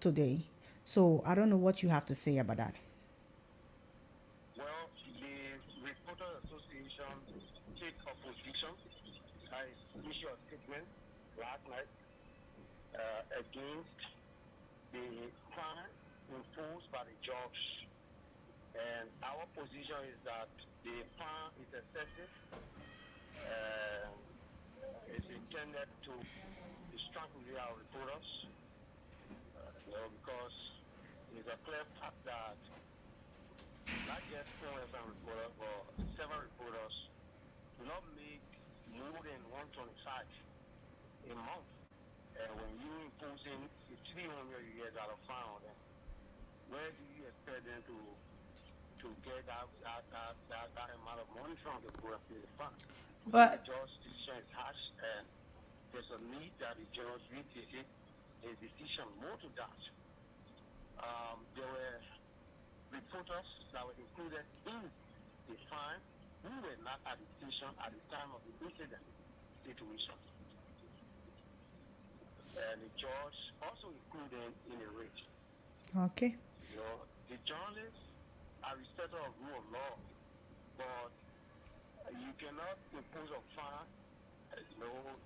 today. So I don't know what you have to say about that. Well, the Reporter Association take opposition. I issued a statement last night against the fine imposed by the judge. And our position is that the fine is excessive and is intended to strangle our reporters, because it's a clear fact that not just one reporter, but several reporters do not make more than 125 a month. And when you imposing 300 years out of fine on them, where do you expect them to get that amount of money from the fund? The But judge's decision is harsh, and there's a need that the judge retake his decision more to that. There were reporters that were included in the fine who were not at the station at the time of the incident situation. And the judge also included in the rate. okay. The journalists are respectful of rule of law, but you cannot impose a fine,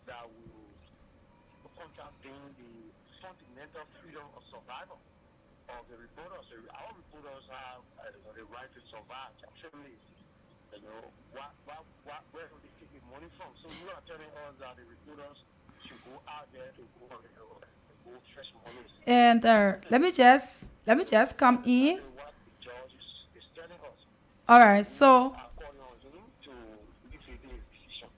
that will contravene the fundamental freedom of survival of the reporters. Our reporters have the right to survive their families. Where do they take the money from? So you are telling us that the reporters should go out there to go fetch money. And let me just come in. Exactly what the judge is telling us. All right. We So are calling on him to defeat his decision.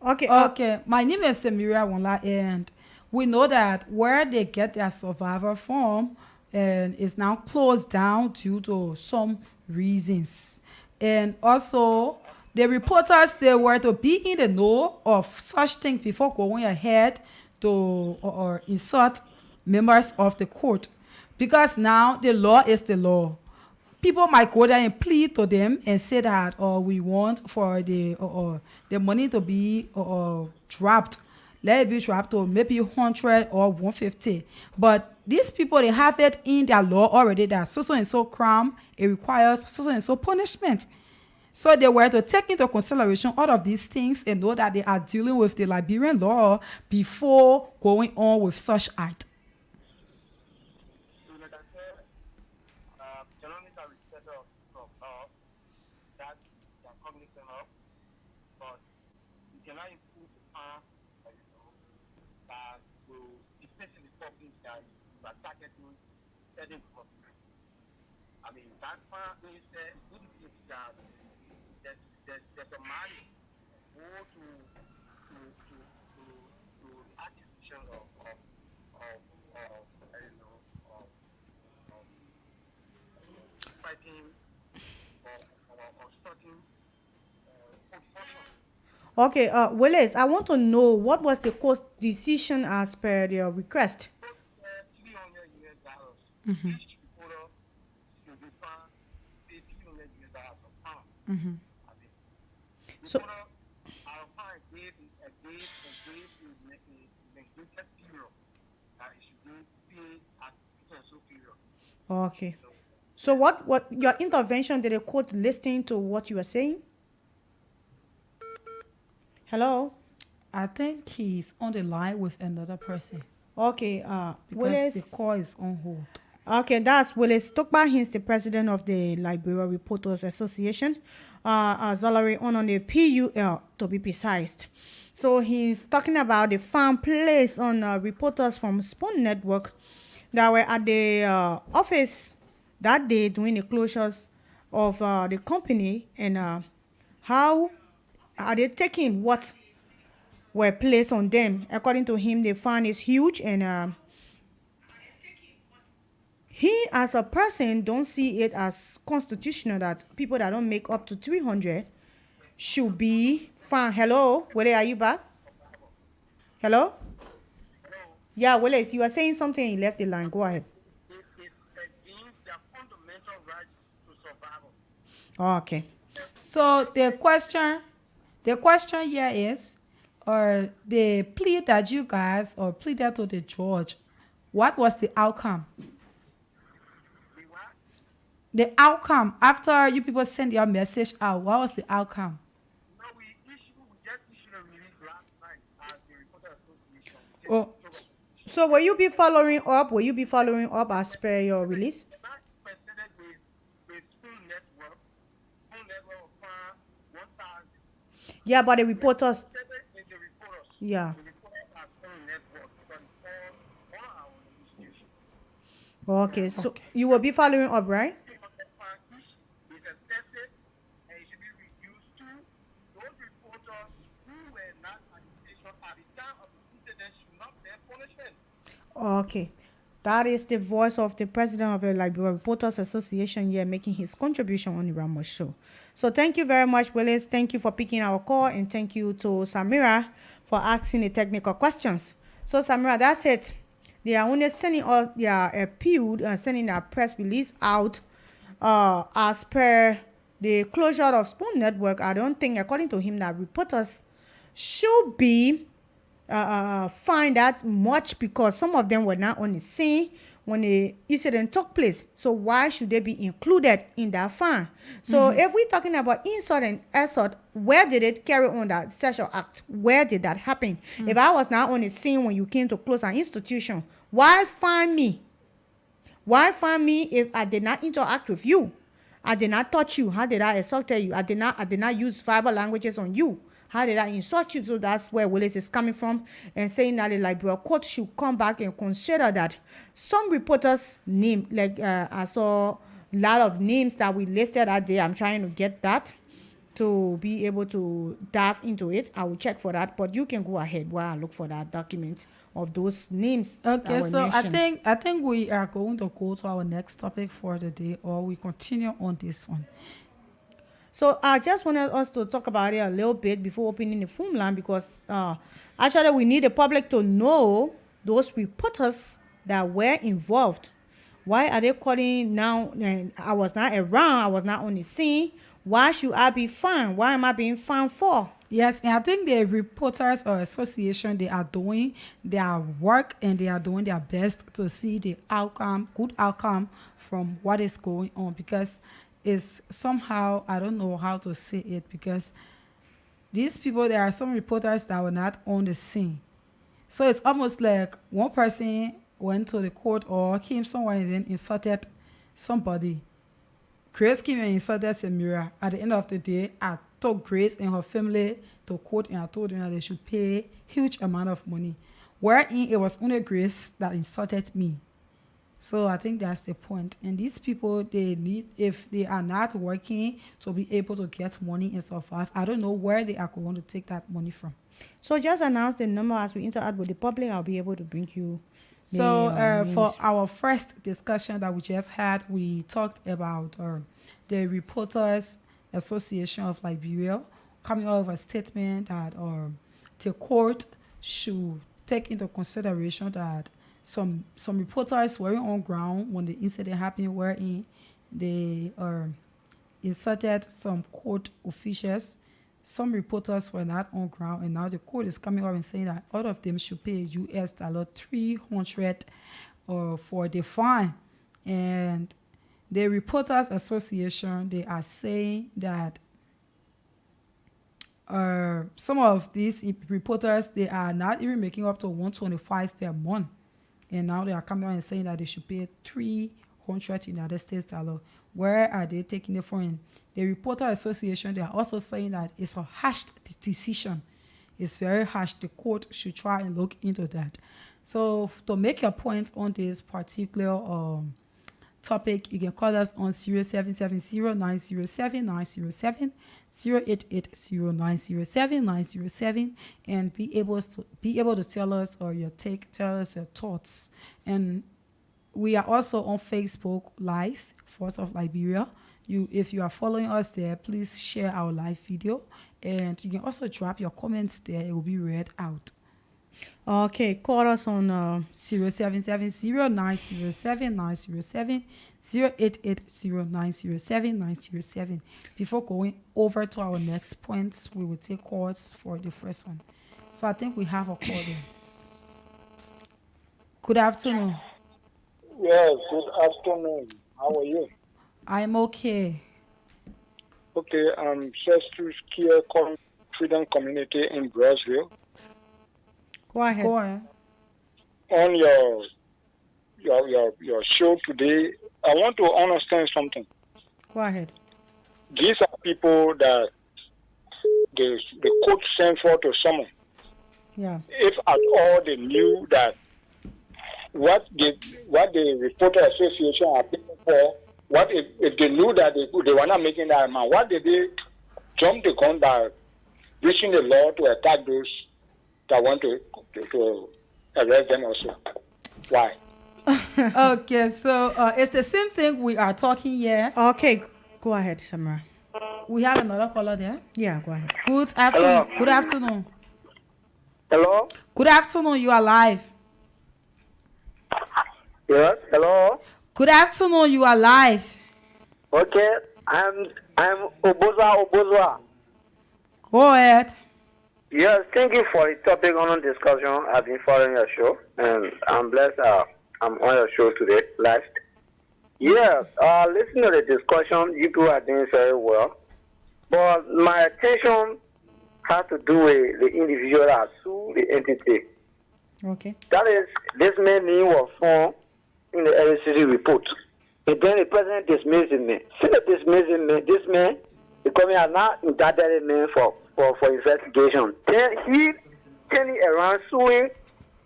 okay. Okay. My name is Samira Wonla, and we know that where they get their survivor from, and is now closed down due to some reasons, and also the reporters they were to be in the know of such things before going ahead to or insult members of the court, because now the law is the law. People might go there and plead to them and say that, oh, we want for the money to be dropped. Let it be dropped to maybe 100 or 150. But these people, they have it in their law already that so and so crime, it requires so and so punishment. So they were to take into consideration all of these things and know that they are dealing with the Liberian law before going on with such act. So like I said, journalists are respectful of that they are cognizant of, but you cannot improve the harm that will, especially public that you are targeting certain public. I mean, that part is good is that there's a money go to acquisition of fighting or starting construction. Okay, Willis, I want to know what was the court decision as per your request. Both $300 each reporter should be found pay $300 a pound. I mean, So, reporter our fine gave a negotiated period that it should be paid at so period. okay. So So what your intervention did the court listen to what you were saying? Hello? I think he's on the line with another person Okay, because the Willis. call is on hold. Okay, that's Willis Tokba. He's the president of the Liberia Reporters Association. Zolari on the PUL to be precise. So he's talking about the farm placed on reporters from Spoon Network that were at the office that day doing the closures of the company, and how are they taking what were placed on them. According to him, the fine is huge, and he as a person don't see it as constitutional that people that don't make up to 300 should be fined. Hello, Wale, are you back? Hello? Yeah, Wale, you are saying something, you left the line. Go ahead. it against their fundamental right to survival. Okay. So the question here is, or the plea that you guys or pleaded to the judge, What was the outcome? We what? The outcome after you people send your message out, what was the outcome? No, we just issued a release last night as the Reporter Association. Oh, So will you be following up? Will you be following up as per your release? That presented with Spoon Network. Spoon Network of 1,000. Yeah, but the reporters. Presented in the reporters. Yeah. The reporters are Spoon Network because it's all our institution. Okay, so you will be following up, right? Each is excessive and it should be reduced to those reporters who were not at the station at the time of the incident should not bear punishment. Okay. That is the voice of the president of the Liberia Reporters Association here making his contribution on the Ramos show. So thank you very much, Willis. Thank you for picking our call, and thank you to Samira for asking the technical questions. So Samira, that's it. They are only sending us their appeal and sending their press release out as per the closure of Spoon Network. I don't think, according to him, that reporters should be find that much because some of them were not on the scene when the incident took place. So why should they be included in that fine? So if we're talking about insult and assault, where did it carry on that sexual act? Where did that happen? If I was not on the scene when you came to close an institution, why fine me? Why fine me if I did not interact with you? I did not touch you. How did I assault you? I did not use verbal languages on you. How did I insult you? So that's where Willis is coming from and saying that the Liberia court should come back and consider that some reporters' name, like I saw a lot of names that we listed that day. I'm trying to get that to be able to dive into it. I will check for that, but you can go ahead while I look for that document of those names. okay. That So were mentioned. I think we are going to go to our next topic for the day, or we continue on this one. So I just wanted us to talk about it a little bit before opening the phone line because actually we need the public to know those reporters that were involved. Why are they calling now? And I was not around. I was not on the scene. Why should I be fined? Why am I being fined for? Yes, and I think the reporters or association, they are doing their work and they are doing their best to see the outcome, good outcome from what is going on, because it's somehow, I don't know how to say it, because these people, there are some reporters that were not on the scene. So it's almost like one person went to the court or came somewhere and then insulted somebody. Grace came and insulted Samira. At the end of the day, I took Grace and her family to court and I told them that they should pay huge amount of money. Wherein it was only Grace that insulted me. So I think that's the point. And these people, they need, if they are not working to be able to get money and survive, I don't know where they are going to take that money from. So just announce the number as we interact with the public. I'll be able to bring you. So names. for our first discussion that we just had, we talked about the Reporters Association of Liberia coming out with a statement that the court should take into consideration that some reporters were on ground when the incident happened, wherein they inserted some court officials. Some reporters were not on ground, and now the court is coming up and saying that all of them should pay US $300 for the fine. And the Reporters Association, they are saying that some of these reporters, they are not even making up to $125 per month. And now they are coming out and saying that they should pay $300 United States dollar. Where are they taking it from? The Reporter Association, they are also saying that it's a harsh decision. It's very harsh. The court should try and look into that. So to make your point on this particular topic, you can call us on 0770-907-907, 0880-907-907, and be able to tell us or tell us your thoughts. And we are also on Facebook Live, Force of Liberia. If you are following us there, please share our live video, and you can also drop your comments there. It will be read out. Okay, call us on 0770-907-907, 0880-907-907. Before going over to our next points, we will take calls for the first one. So I think we have a call there. Good afternoon. Yes, good afternoon. How are you? I'm okay. Okay, I'm just to Kia Freedom Community in Brazil. Go ahead. Go on. On your show today, I want to understand something. Go ahead. These are people that the court sent for to summon. Yeah. If at all they knew that what the Reporter Association are paying for, what if they knew that they were not making that amount, what did they jump the gun by breaching the law to attack those that want to arrest them also? Why? Okay, so it's the same thing we are talking here. Okay, go ahead, Samara. We have another caller there. Yeah, go ahead. Good afternoon. Hello. Good afternoon. Hello? Good afternoon. You are live. Yes, hello? Good afternoon. You are live. Okay, I'm Oboza. Go ahead. Yes, thank you for the topic on discussion. I've been following your show, and I'm blessed I'm on your show today, last. Yes, listening to the discussion, you people are doing very well. But my attention has to do with the individual that sued the entity. Okay. That is, this man name was found in the LCD report. And then the president dismissing me. Since dismissing me, this man, becoming a now indicted man for investigation. Then he turning around suing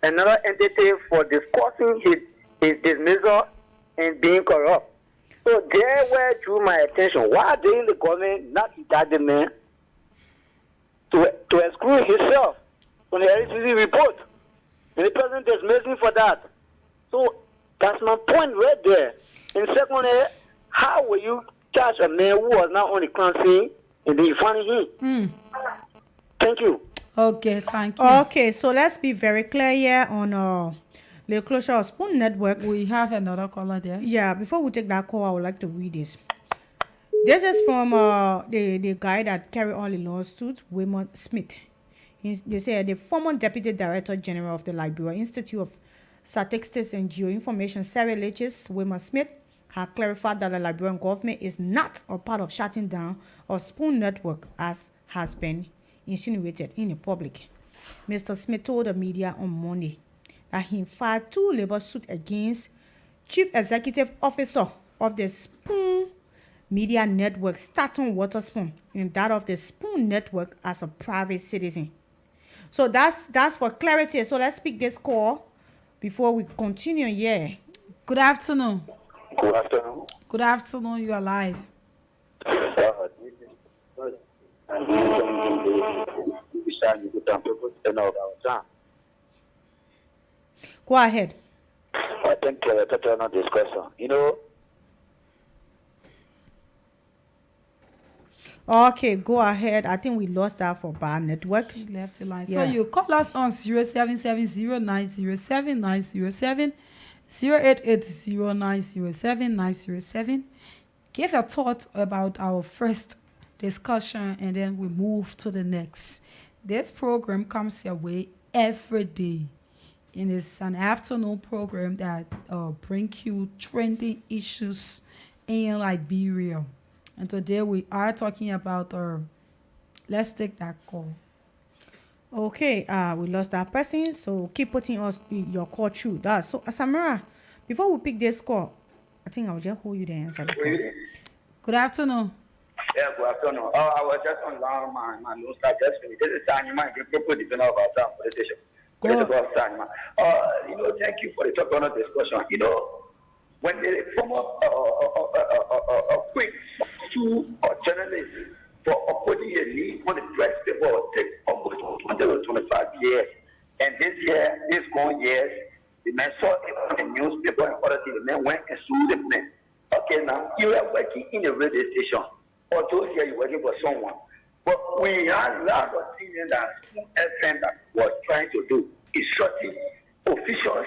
another entity for discussing his dismissal and being corrupt. So there where drew my attention. Why didn't the government not indict the man to exclude himself from the LCD report? And the president is missing for that. So that's my point right there. And secondly, how will you charge a man who was not on the crime scene and then you find him? Thank you. Okay, thank you. Okay, so let's be very clear here on the closure of Spoon Network. We have another caller there. Yeah, before we take that call, I would like to read this. This is from the guy that carried on the lawsuit, Wilmot Smith. They say the former Deputy Director General of the Liberia Institute of Statistics and Geoinformation, Sarah Leches, Wilmot Smith, had clarified that the Liberian government is not a part of shutting down of Spoon Network as has been insinuated in the public. Mr. Smith told the media on Monday that he filed 2 labor suits against Chief Executive Officer of the Spoon Media Network, Staton Waterspoon, and that of the Spoon Network as a private citizen. So that's for clarity. So let's pick this call before we continue. Yeah. Good afternoon. Good afternoon. Good afternoon. You are live. Go ahead. I think total discussion. You know. Okay, go ahead. I think we lost that for Bar Network. He left the line. Yeah. So you call us on 0770907907, 0880907907. Give your thought about our first discussion and then we move to the next. This program comes your way every day. And it's an afternoon program that brings you trending issues in Liberia. And today we are talking about let's take that call. Okay, we lost that person, so keep putting us your call through. That so Samara, before we pick this call, I think I'll just hold you there and answer the call. Good afternoon. Yeah, good afternoon. I was just on my news start just finished. This is time man you people depend on about time for the station. Go. You know, thank you for the talk on discussion. You know, when the former quick two journalists for opposing a need on the press paper take almost 20 or 25 years. And this year, this going years, the man saw it on the newspaper and other things. The man went and sued the man. Okay, now you are working in a radio station, or those here you're working for someone. But we had a lot of things that FM that was trying to do. It's shorting officials,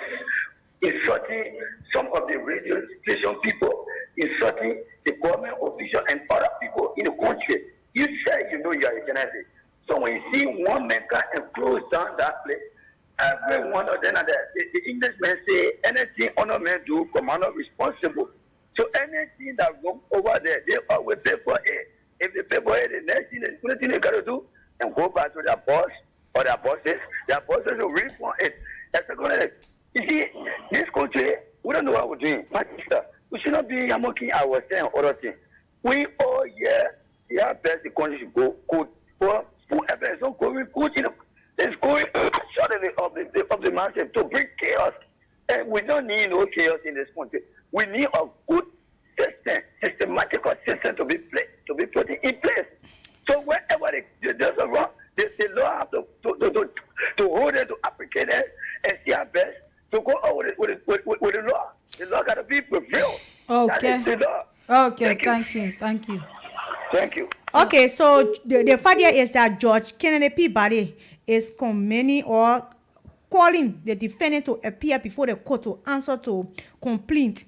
insulting some of the radio station people, insulting the government officials and other people in the country. You say you know you are a journalist. So when you see one man come and close down that place, every one of them, the Englishman say, some are not responsible. So anything that goes over there, they always pay for it. If they pay for it, the next thing, the only thing they got to do and go back to their boss or their bosses will refund it. That's the good. You see, this country, we don't know what we're doing. My sister, we should not be mocking ourselves or other things. We all, best the country should go good. For it's not going good, it's going suddenly of the mountain to bring chaos. And we don't need no chaos in this country. We need a good systematic system to be put in place. So wherever there's a wrong, the law have to hold it, to applicate it, and see our best to go over with the law. The law got to be prevailed. Okay. That is the law. Okay, thank you. Thank you. Okay, so the fact here is that Judge Kennedy Peabody is commending or calling the defendant to appear before the court to answer to complaint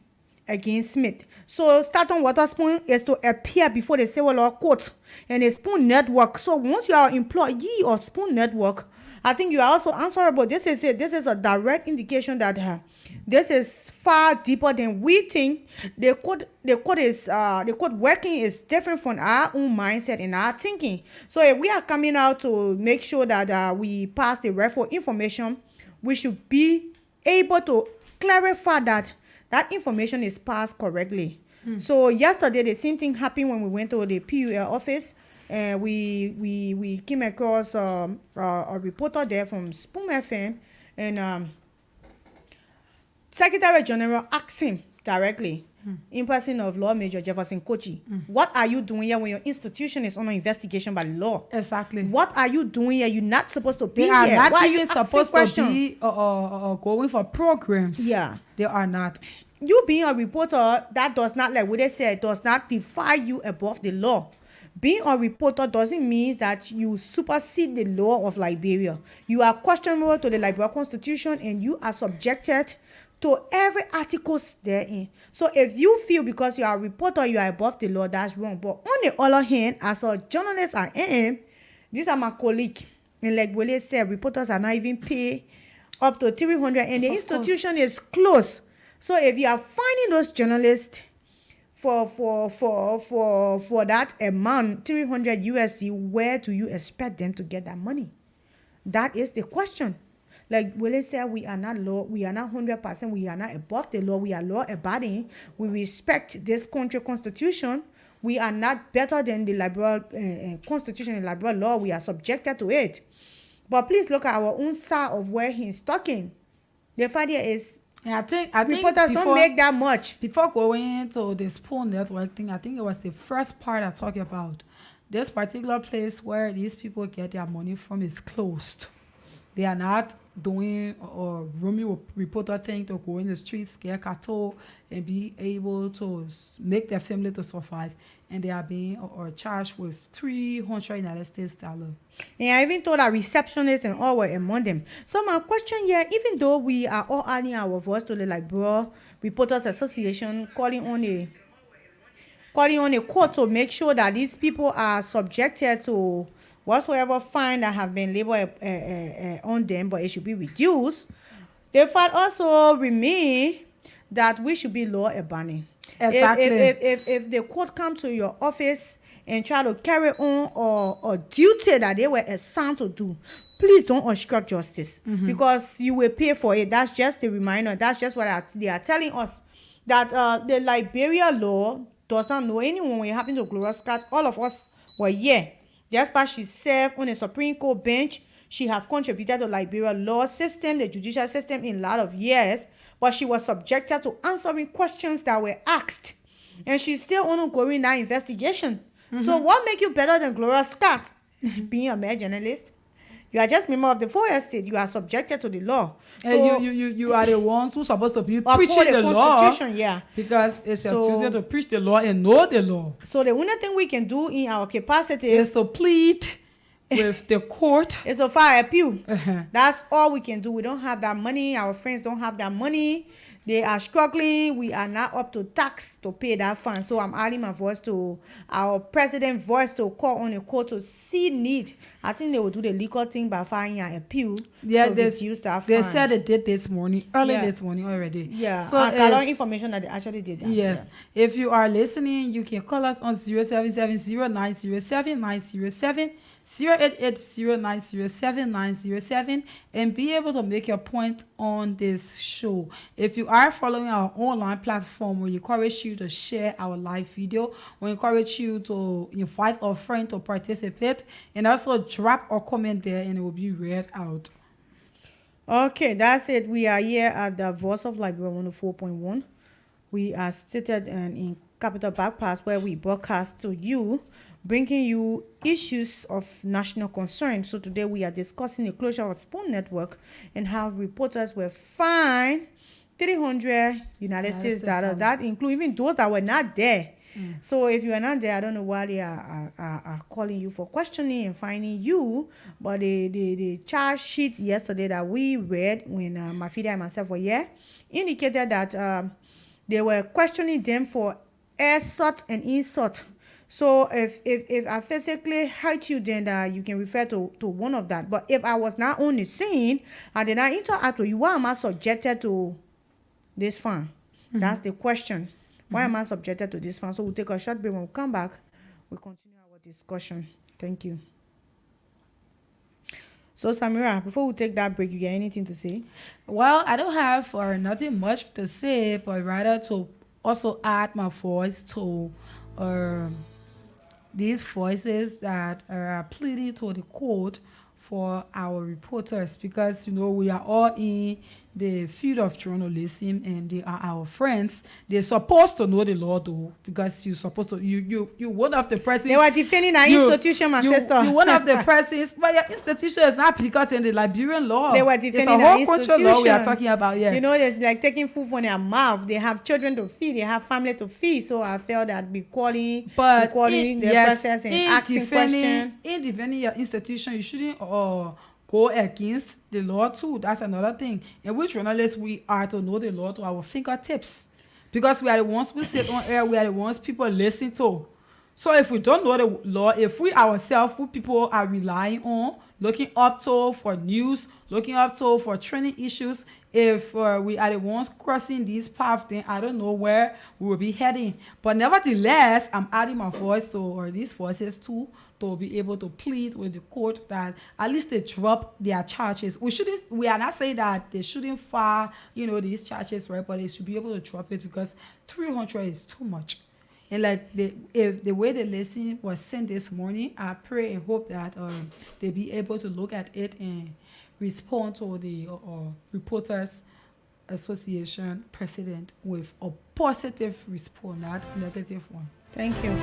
against Smith. So Staten Waterspoon is to appear before the civil law court and the Spoon Network. So once you are an employee of Spoon Network, I think you are also answerable. This is a direct indication that this is far deeper than we think. The court working is different from our own mindset and our thinking. So if we are coming out to make sure that we pass the referral information, we should be able to clarify that information is passed correctly. So yesterday the same thing happened when we went to the PUL office. And we came across a reporter there from Spoon FM, and Secretary General asked him directly, in person of Law Major Jefferson Kochi, what are you doing here when your institution is under investigation by law? Exactly. What are you doing here? You're not supposed to be They here. are not Why even supposed to be going for programs. Yeah. They are not. You being a reporter, that does not, like what they said, does not defy you above the law. Being a reporter doesn't mean that you supersede the law of Liberia. You are questionable to the Liberia Constitution and you are subjected to every article therein. So if you feel because you are a reporter you are above the law, that's wrong. But on the other hand, as a journalist I am, these are my colleagues. And like Wale said, reporters are not even paid up to 300 and the institution is closed. So if you are finding those journalists for that amount, 300 USD, where do you expect them to get that money? That is the question. Like Willie said, we are not 100%, we are not above the law, we are law abiding. We respect this country constitution. We are not better than the liberal constitution and liberal law. We are subjected to it. But please look at our own side of where he's talking. The fact here is, I think reporters don't make that much. Before going to the Spoon Network thing, I think it was the first part I talked about. This particular place where these people get their money from is closed. They are not doing a roaming reporter thing to go in the streets, scare cattle, and be able to make their family to survive. And they are being charged with $300 United States dollars. And I even told our receptionists and all were among them. So my question here, even though we are all adding our voice to the Liberia Reporters Association, calling on a court to make sure that these people are subjected to whatsoever fine that have been labeled on them, but it should be reduced. The fact also remain that we should be law abiding. Exactly. If the court come to your office and try to carry on a duty that they were assigned to do, please don't obstruct justice, because you will pay for it. That's just a reminder. That's just what they are telling us, that the Liberia law does not know anyone. When it happened to Gloria Scott, all of us were here. Despite she served on a Supreme Court bench, she have contributed to Liberia law system, the judicial system in a lot of years, but she was subjected to answering questions that were asked. And she's still ongoing that investigation. So what makes you better than Gloria Scott? Being a male journalist. You are just member of the 4 estate. You are subjected to the law. So you are the ones who are supposed to be preaching the law. Yeah. Because it's your duty to preach the law and know the law. So the only thing we can do in our capacity is to plead with the court. Is to file appeal. That's all we can do. We don't have that money. Our friends don't have that money They are struggling. We are not up to tax to pay that fund. So I'm adding my voice to our president voice to call on a court to see need. I think they will do the legal thing by filing an appeal to reduce that fund. They said they did this morning, this morning already. Yeah, so I got information that they actually did that. Yes. Yeah. If you are listening, you can call us on 0770907 0880907 and be able to make your point on this show. If you are following our online platform, we encourage you to share our live video. We encourage you to invite a friend to participate and also drop a comment there and it will be read out. Okay, that's it. We are here at the Voice of Liberia 104.1. We are seated in Capital Backpass where we broadcast to you, bringing you issues of national concern. So today we are discussing the closure of Spoon Network and how reporters were fined $300 United States dollars. That includes even those that were not there. So if you are not there, I don't know why they are calling you for questioning and finding you. But the charge sheet yesterday that we read when Mafida and myself were here indicated that they were questioning them for assault and insult. So if I physically hurt you, then you can refer to one of that. But if I was not on the scene and then I interact with you, why am I subjected to this fine? That's the question. Why am I subjected to this fine? So we'll take a short break. When we come back, we'll continue our discussion. Thank you. So Samira, before we take that break, you got anything to say? Well, I don't have nothing much to say, but rather to also add my voice to these voices that are pleading to the court for our reporters, because we are all in the field of journalism and they are our friends. They're supposed to know the law though, because you're supposed to you one of the persons. They were defending our institution, my sister. You one of the persons, but your institution is not applicable in the Liberian law. They were defending it's a our whole institution. Law we are talking about. Yeah, they're like taking food from their mouth. They have children to feed. They have family to feed. So I felt that be calling the process and asking questions. In defending your institution, you shouldn't go against the law too. That's another thing. And which journalists we are to know the law to our fingertips, because we are the ones who sit on air. We are the ones people listen to. So if we don't know the law, if we ourselves, who people are relying on, looking up to for news, looking up to for training issues, if we are the ones crossing these paths, then I don't know where we will be heading. But nevertheless, I'm adding my voice to, or these voices too, to be able to plead with the court that at least they drop their charges. We are not saying that they shouldn't file, these charges, right? But they should be able to drop it, because 300 is too much. And like if the way the lesson was sent this morning, I pray and hope that they be able to look at it and respond to the Reporters Association president with a positive response, not a negative one. Thank you.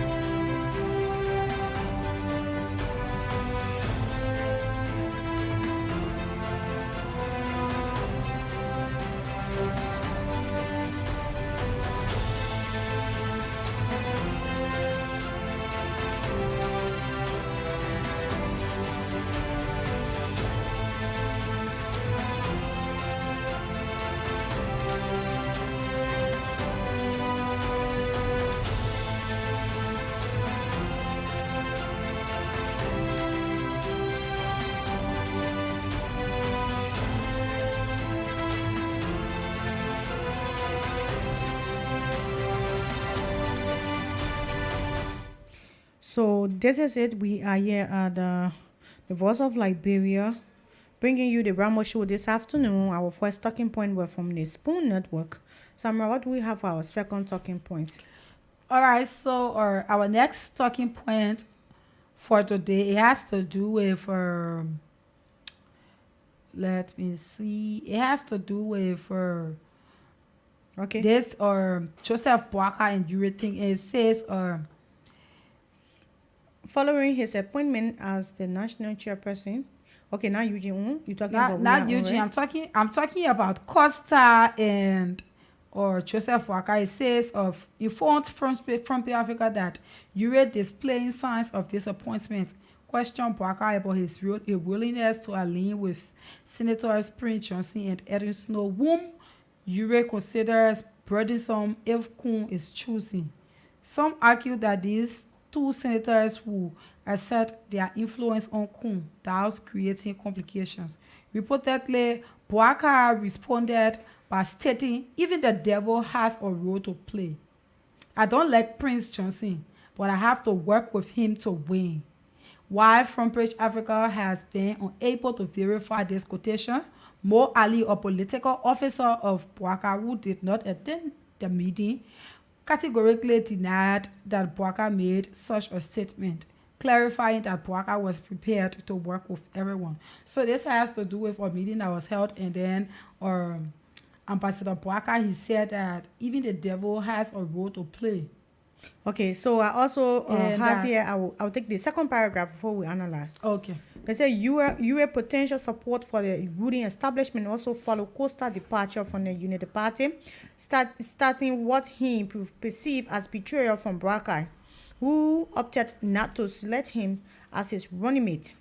So this is it. We are here at the Voice of Liberia, bringing you the Ramo Show this afternoon. Our first talking point were from the Spoon Network. Samara, what do we have for our second talking point? All right, so our next talking point for today, it has to do with, let me see, it has to do with this Joseph Boaka and Yuri thing. It says following his appointment as the national chairperson. Okay, now Eugene, you're talking about not Eugene. Right? I'm talking about Costa and Joseph Boaka. It says informed from Africa that Yuri displaying signs of disappointment. Question Boaka about his willingness to align with Senators Prince Johnson and Edwin Snow, whom Ure considers burdensome if Kun is chosen. Some argue that these two senators who assert their influence on Kun, thus creating complications. Reportedly, Boaka responded by stating even the devil has a role to play. I don't like Prince Johnson, but I have to work with him to win. While Frontpage Africa has been unable to verify this quotation, Mo Ali, a political officer of Boaka who did not attend the meeting, categorically denied that Boaka made such a statement, clarifying that Boaka was prepared to work with everyone. So this has to do with a meeting that was held, and then Ambassador Boaka, he said that even the devil has a role to play. Okay, so I also have here, I'll take the second paragraph before we analyze. Okay. They say UA potential support for the ruling establishment also follow Costa departure from the Unity Party, starting what he perceived as betrayal from Boakai, who opted not to select him as his running mate.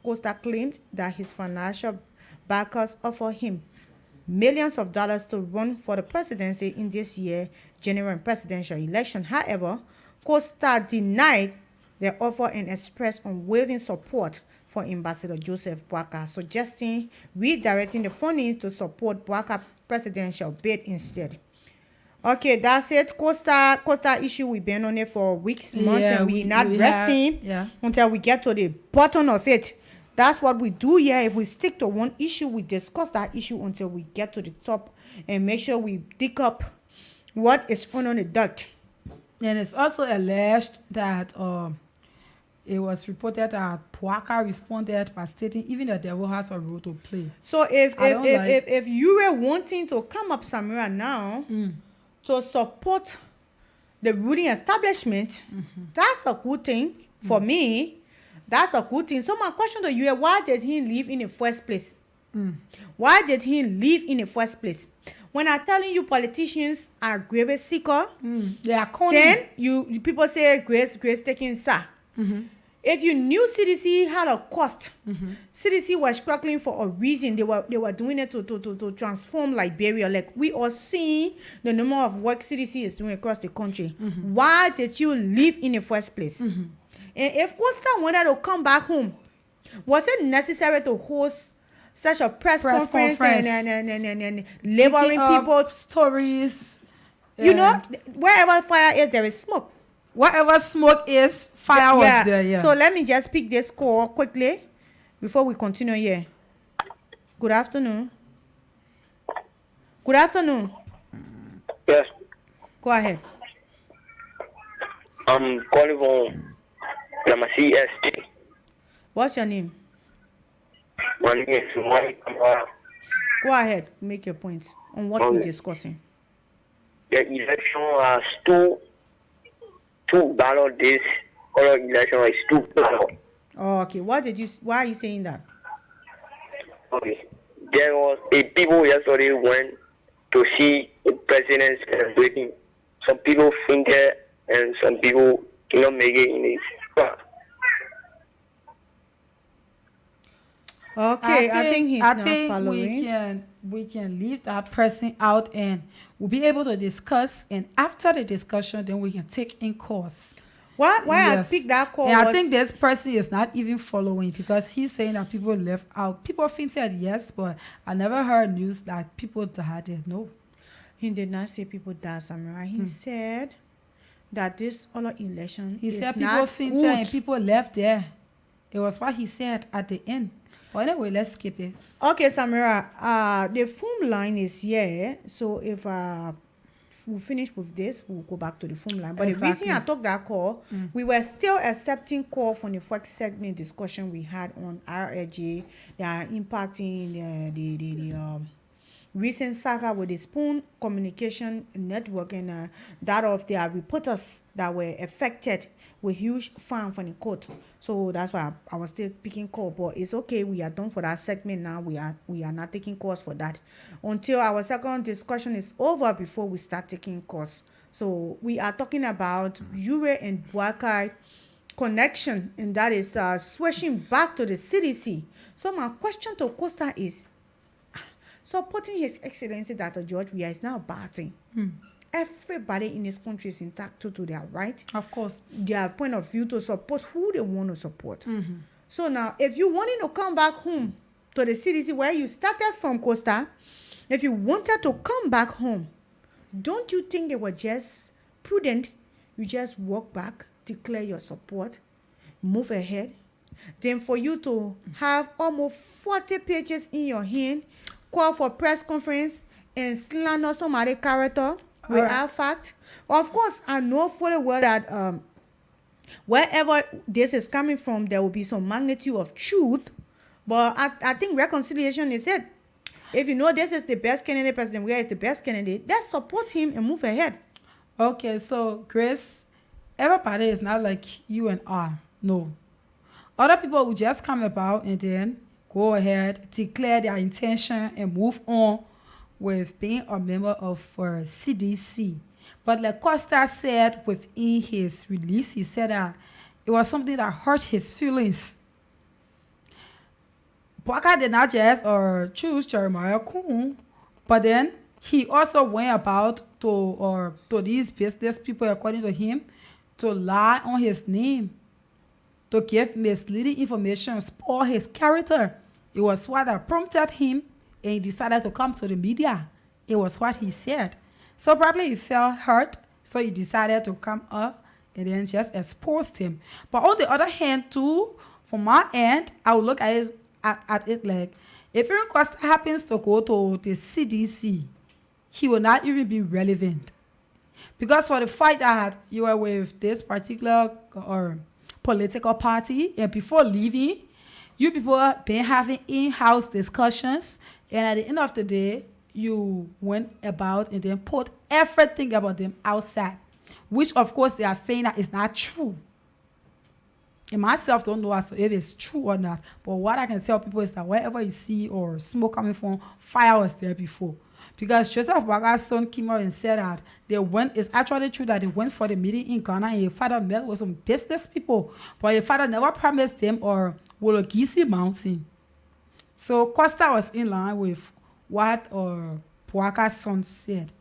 Costa claimed that his financial backers offered him millions of dollars to run for the presidency in this year's general presidential election. However, Costa denied the offer and expressed unwavering support for Ambassador Joseph Boakai, suggesting redirecting the funding to support Boakai presidential bid instead. Okay, that's it. Costa issue, we've been on it for weeks, months, and we're not resting until we get to the bottom of it. That's what we do here. If we stick to one issue, we discuss that issue until we get to the top and make sure we dig up what is on the dirt. And it's also alleged that it was reported that Boakai responded by stating even the devil has a role to play. So if you were wanting to come up somewhere now to support the ruling establishment, that's a good thing for me. That's a good thing. So my question to you is, why did he leave in the first place? Why did he leave in the first place? When I'm telling you politicians are grave seeker, they are corny. Then you people say grace taking sa. If you knew CDC had a cost, CDC was struggling for a reason. They were doing it to transform Liberia. Like we are seeing the number of work CDC is doing across the country. Why did you leave in the first place? And if Costa wanted to come back home, was it necessary to host such a press conference and laboring people stories? You know, wherever fire is, there is smoke. Wherever smoke is, fire was there. Yeah. So let me just pick this call quickly before we continue here. Good afternoon. Good afternoon. Yes. Go ahead. I'm calling from CST. What's your name? My name is Mike. Go ahead. Make your point on what we're discussing. The election has two ballot days. Other election is 2 ballot. Oh, okay. Why are you saying that? Okay. There was a people yesterday went to see the president celebrating. Some people fainted and some people did not make it in it. Okay, I think he's not following. We can leave that person out and we'll be able to discuss. And after the discussion, then we can take in course. Why I picked that call? And I think this person is not even following because he's saying that people left out. People fainted, yes, but I never heard news that people died. No. He did not say people died, Samurai. He said that this other election he is said people not fainted good. and people left there. It was what he said at the end. But anyway, let's skip it. Okay, Samira, the phone line is here. So if we finish with this, we'll go back to the phone line. But the reason I took that call, we were still accepting call from the first segment discussion we had on RLG. They are impacting the recent saga with the Spoon Communication Network and that of their reporters that were affected with huge fine from the court. So that's why I was still picking call. But it's okay. We are done for that segment now. We are not taking calls for that until our second discussion is over before we start taking calls. So we are talking about Ure and Boakai connection, and that is switching back to the CDC. So my question to Costa is, supporting His Excellency Dr. George Weah is not a bad thing. Everybody in this country is entitled to their right, Of course. their point of view to support who they want to support. So now, if you wanted to come back home to the CDC where you started from, Costa, if you wanted to come back home, don't you think it was just prudent? You just walk back, declare your support, move ahead. Then for you to have almost 40 pages in your hand, call for press conference and slander somebody's character without fact. Of course, I know fully well that wherever this is coming from, there will be some magnitude of truth. But I think reconciliation is it. If you know this is the best candidate, President Weah is the best candidate, let's support him and move ahead. Okay, so Grace, everybody is not like you and I. No. Other people will just come about and then go ahead, declare their intention and move on with being a member of CDC. But like Costa said within his release, he said that it was something that hurt his feelings. Bwaka did not just choose Jeremiah Kuhn, but then he also went about to these business people, according to him, to lie on his name, to give misleading information, spoil his character. It was what that prompted him, and he decided to come to the media. It was what he said. So probably he felt hurt, so he decided to come up and then just exposed him. But on the other hand, too, from my end, I would look at it like, if Aaron Costa happens to go to the CDC, he will not even be relevant. Because for the fact that you are with this particular political party, and before leaving, you people have been having in-house discussions, and at the end of the day, you went about and then put everything about them outside, which of course they are saying that is not true. And myself don't know as if it's true or not, but what I can tell people is that wherever you see or smoke coming from, fire was there before. Because Joseph Bwaka's son came out and said that it's actually true that they went for the meeting in Ghana and your father met with some business people, but your father never promised them or Wologisi Mountain. So Costa was in line with what Bwaka's son said.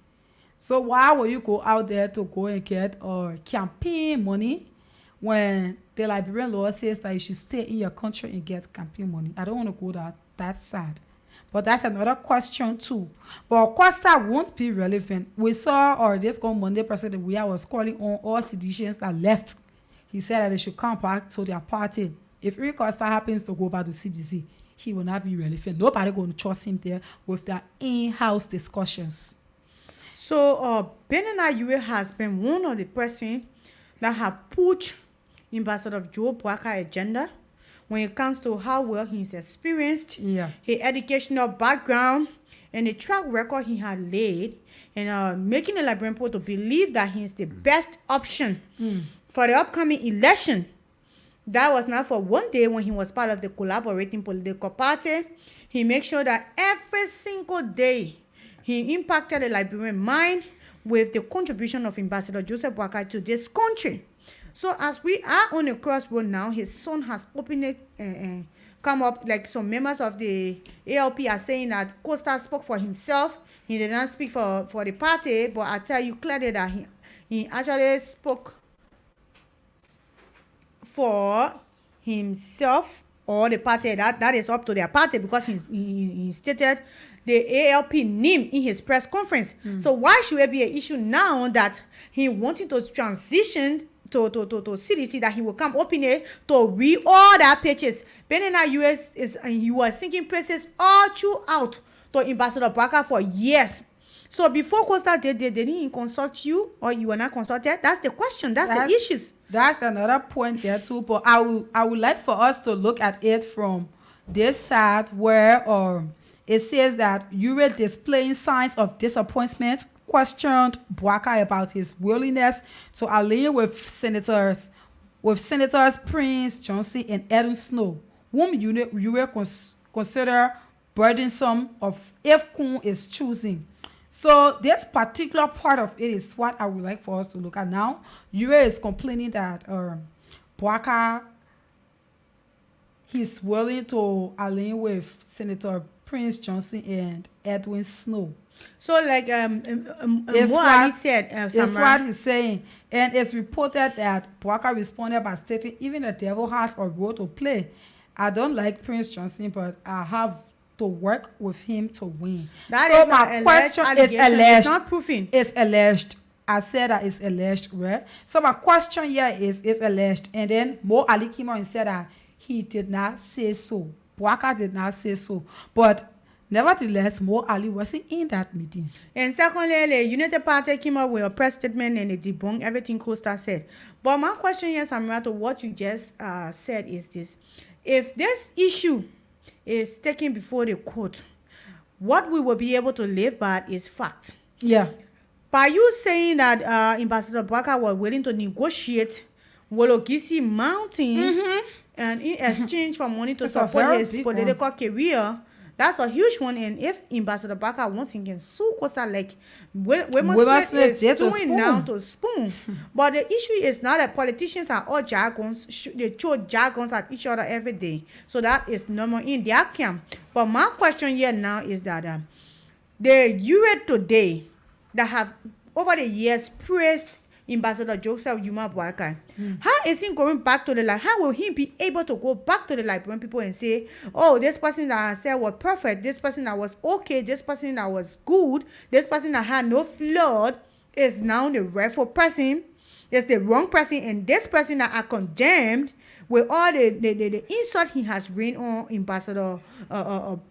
So why will you go out there to go and get campaign money when the Liberian law says that you should stay in your country and get campaign money? I don't want to go that sad. But that's another question too. But Costa won't be relevant. We saw this on Monday, President Weah was calling on all citizens that left. He said that they should come back to their party. If Eric Costa happens to go back to CDC, he will not be relevant. Nobody going to trust him there with their in-house discussions. So Benin UA has been one of the persons that have pushed Ambassador Joe Bwaka agenda when it comes to how well he's experienced, his educational background, and the track record he had laid, and making the Liberian people to believe that he's the best option for the upcoming election. That was not for one day when he was part of the collaborating political party. He made sure that every single day he impacted the Liberian mind with the contribution of Ambassador Joseph Bwaka to this country. So as we are on a crossroad now, his son has opened it and come up, like some members of the ALP are saying that Costa spoke for himself. He did not speak for the party, but I tell you clearly that he actually spoke for himself or the party. That is up to their party, because he stated the ALP name in his press conference. So why should it be an issue now that he wanted to transition to CDC, that he will come open it to read all that pages? Benin US he was sinking places all throughout to Ambassador Bwaka for years. So before Costa did, they didn't consult you, or you were not consulted? That's the question. That's the issues. That's another point there too. But I would like for us to look at it from this side, where it says that you were displaying signs of disappointment, questioned Bwaka about his willingness to align with Senators Prince Johnson and Edwin Snow, whom you will consider burdensome if Kun is choosing. So this particular part of it is what I would like for us to look at now. Yure is complaining that Bwaka, he's willing to align with Senator Prince Johnson and Edwin Snow. So like It's what what- Ali said, It's Samra. what he's saying. And it's reported that Bwaka responded by stating, even the devil has a role to play. I don't like Prince Johnson, but I have to work with him to win. That So is my an alleged question is allegation. alleged. It's not proven. It's alleged. I said that it's alleged, right? So my question here is alleged. And then Mo Ali came out and said that he did not say so. Bwaka did not say so. But nevertheless, Mo Ali wasn't in that meeting. And secondly, the United Party came up with a press statement and they debunked everything Costa said. But my question here, Samira, to what you just said is this. If this issue is taken before the court, what we will be able to live by is fact. Yeah. By you saying that Ambassador Bwaka was willing to negotiate Wologisi Mountain and in exchange for money to That's a support very his big political career, that's a huge one. And if Ambassador Bwaka wants, he can sue Costa like Wema Smith did is to doing now spoon. to spoon. But the issue is not that politicians are all jargons. They throw jargons at each other every day. So that is normal in their camp. But my question here now is that the UA today that have over the years praised Ambassador Joseph Yuma Bwaka. How is he going back to the life? How will he be able to go back to the life when people and say, oh, this person that I said was perfect, this person that was okay, this person that was good, this person that had no flaw is now the rightful person, is the wrong person, and this person that I condemned with all the insult he has rained on Ambassador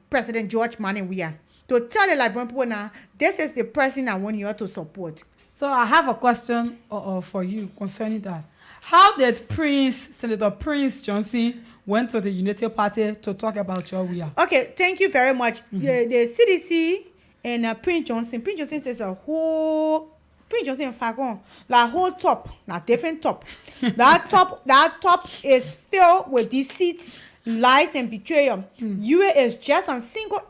President George Manning Weah. To tell the Liberian people now, this is the person I want you all to support. So I have a question for you concerning that. How did Senator Prince Johnson went to the United Party to talk about your Weah? Okay, thank you very much. The CDC and Prince Johnson says Prince Johnson and Fagon, the whole top, not different top. that top is filled with deceit, lies, and betrayal. UA is just a single.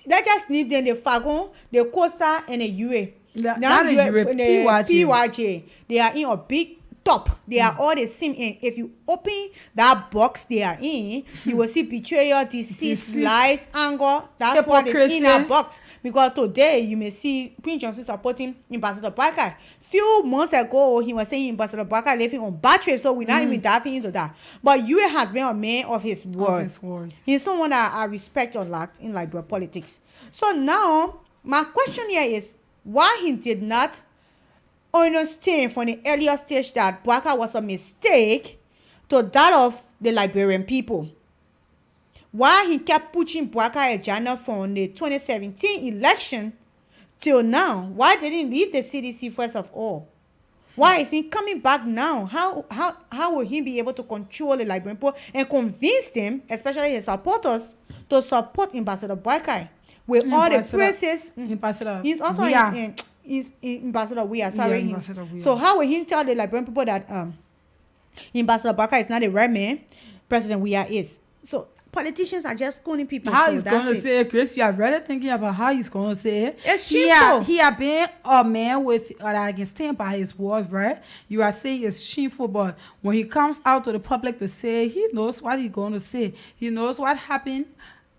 They just need them, the Fagon, the Costa, and the UA. Now the PYJ. They are in a big top. They are all the same. And if you open that box they are in, you will see betrayal, deceit, lies, anger. That's what is in that box. Because today you may see Prince Johnson supporting Ambassador Bwaka. Few months ago, he was saying Ambassador Bwaka living on battery, so we're not even diving into that. But UA has been a man of his word. He's someone that I respect a lot in Liberia politics. So now, my question here is, why he did not understand from the earlier stage that Bwaka was a mistake to that of the Liberian people? Why he kept pushing Bwaka agenda from the 2017 election till now? Why didn't he leave the CDC first of all? Why is he coming back now? How will he be able to control the Liberian people and convince them, especially his supporters, to support Ambassador Bwaka? With all the praises, he's also in Ambassador Weah. Sorry, Ambassador Weah. So how will he tell the Liberian people that Ambassador Bwaka is not a right man? President Weah is. So politicians are just calling people. How so he's going to say it, Chris? You are really thinking about how he's going to say it. It's shameful. He had been a man with that can stand by his word, right? You are saying it's shameful, but when he comes out to the public to say, he knows what he's going to say. He knows what happened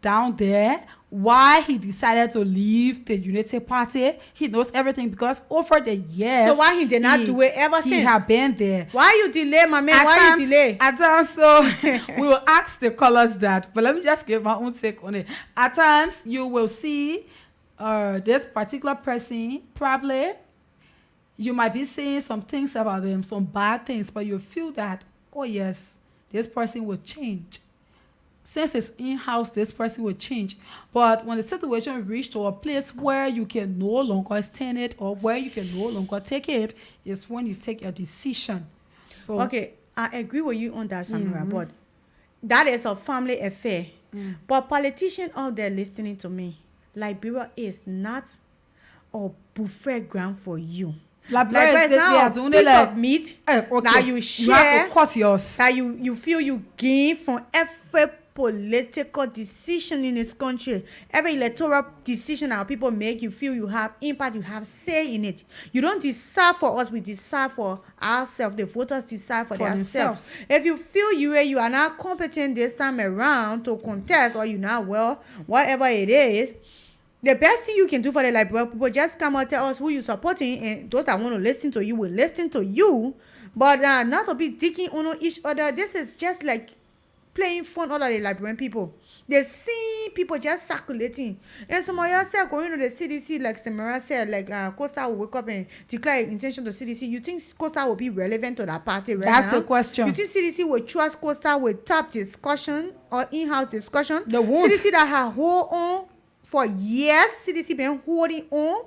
down there, why he decided to leave the United Party. He knows everything because over the years. So why he did not do it ever he since? He had been there. Why you delay, my man? Why you delay? At times, so we will ask the callers that, but let me just give my own take on it. At times, you will see this particular person, probably, you might be saying some things about them, some bad things, but you feel that, oh yes, this person will change. Since it's in-house, this person will change. But when the situation reaches to a place where you can no longer stand it or where you can no longer take it, is when you take your decision. So okay, I agree with you on that, Samira, but that is a family affair. But politicians out there listening to me, Liberia is not a buffet ground for you. Liberia is not a piece of meat that you share, you have to cut yours. that you feel you gain from every political decision in this country, every electoral decision our people make, you feel you have impact, you have say in it. You don't decide for us, we decide for ourselves. The voters decide for themselves. If you feel you are not competent this time around to contest, or you're not well, whatever it is, the best thing you can do for the Liberia people, just come out, tell us who you're supporting, and those that want to listen to you will listen to you, but not to be digging on each other. This is just like playing fun all of the Liberian people. They see people just circulating. And some of y'all say going to the CDC, like Samara said, like Costa will wake up and declare intention to CDC. You think Costa will be relevant to that party right now? That's the question. You think CDC will trust Costa with top discussion or in-house discussion? The won't. CDC that have hold on for years, CDC been holding on.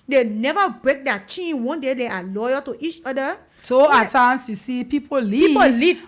They never break their chin. One day they are loyal to each other. So at times you see people leave.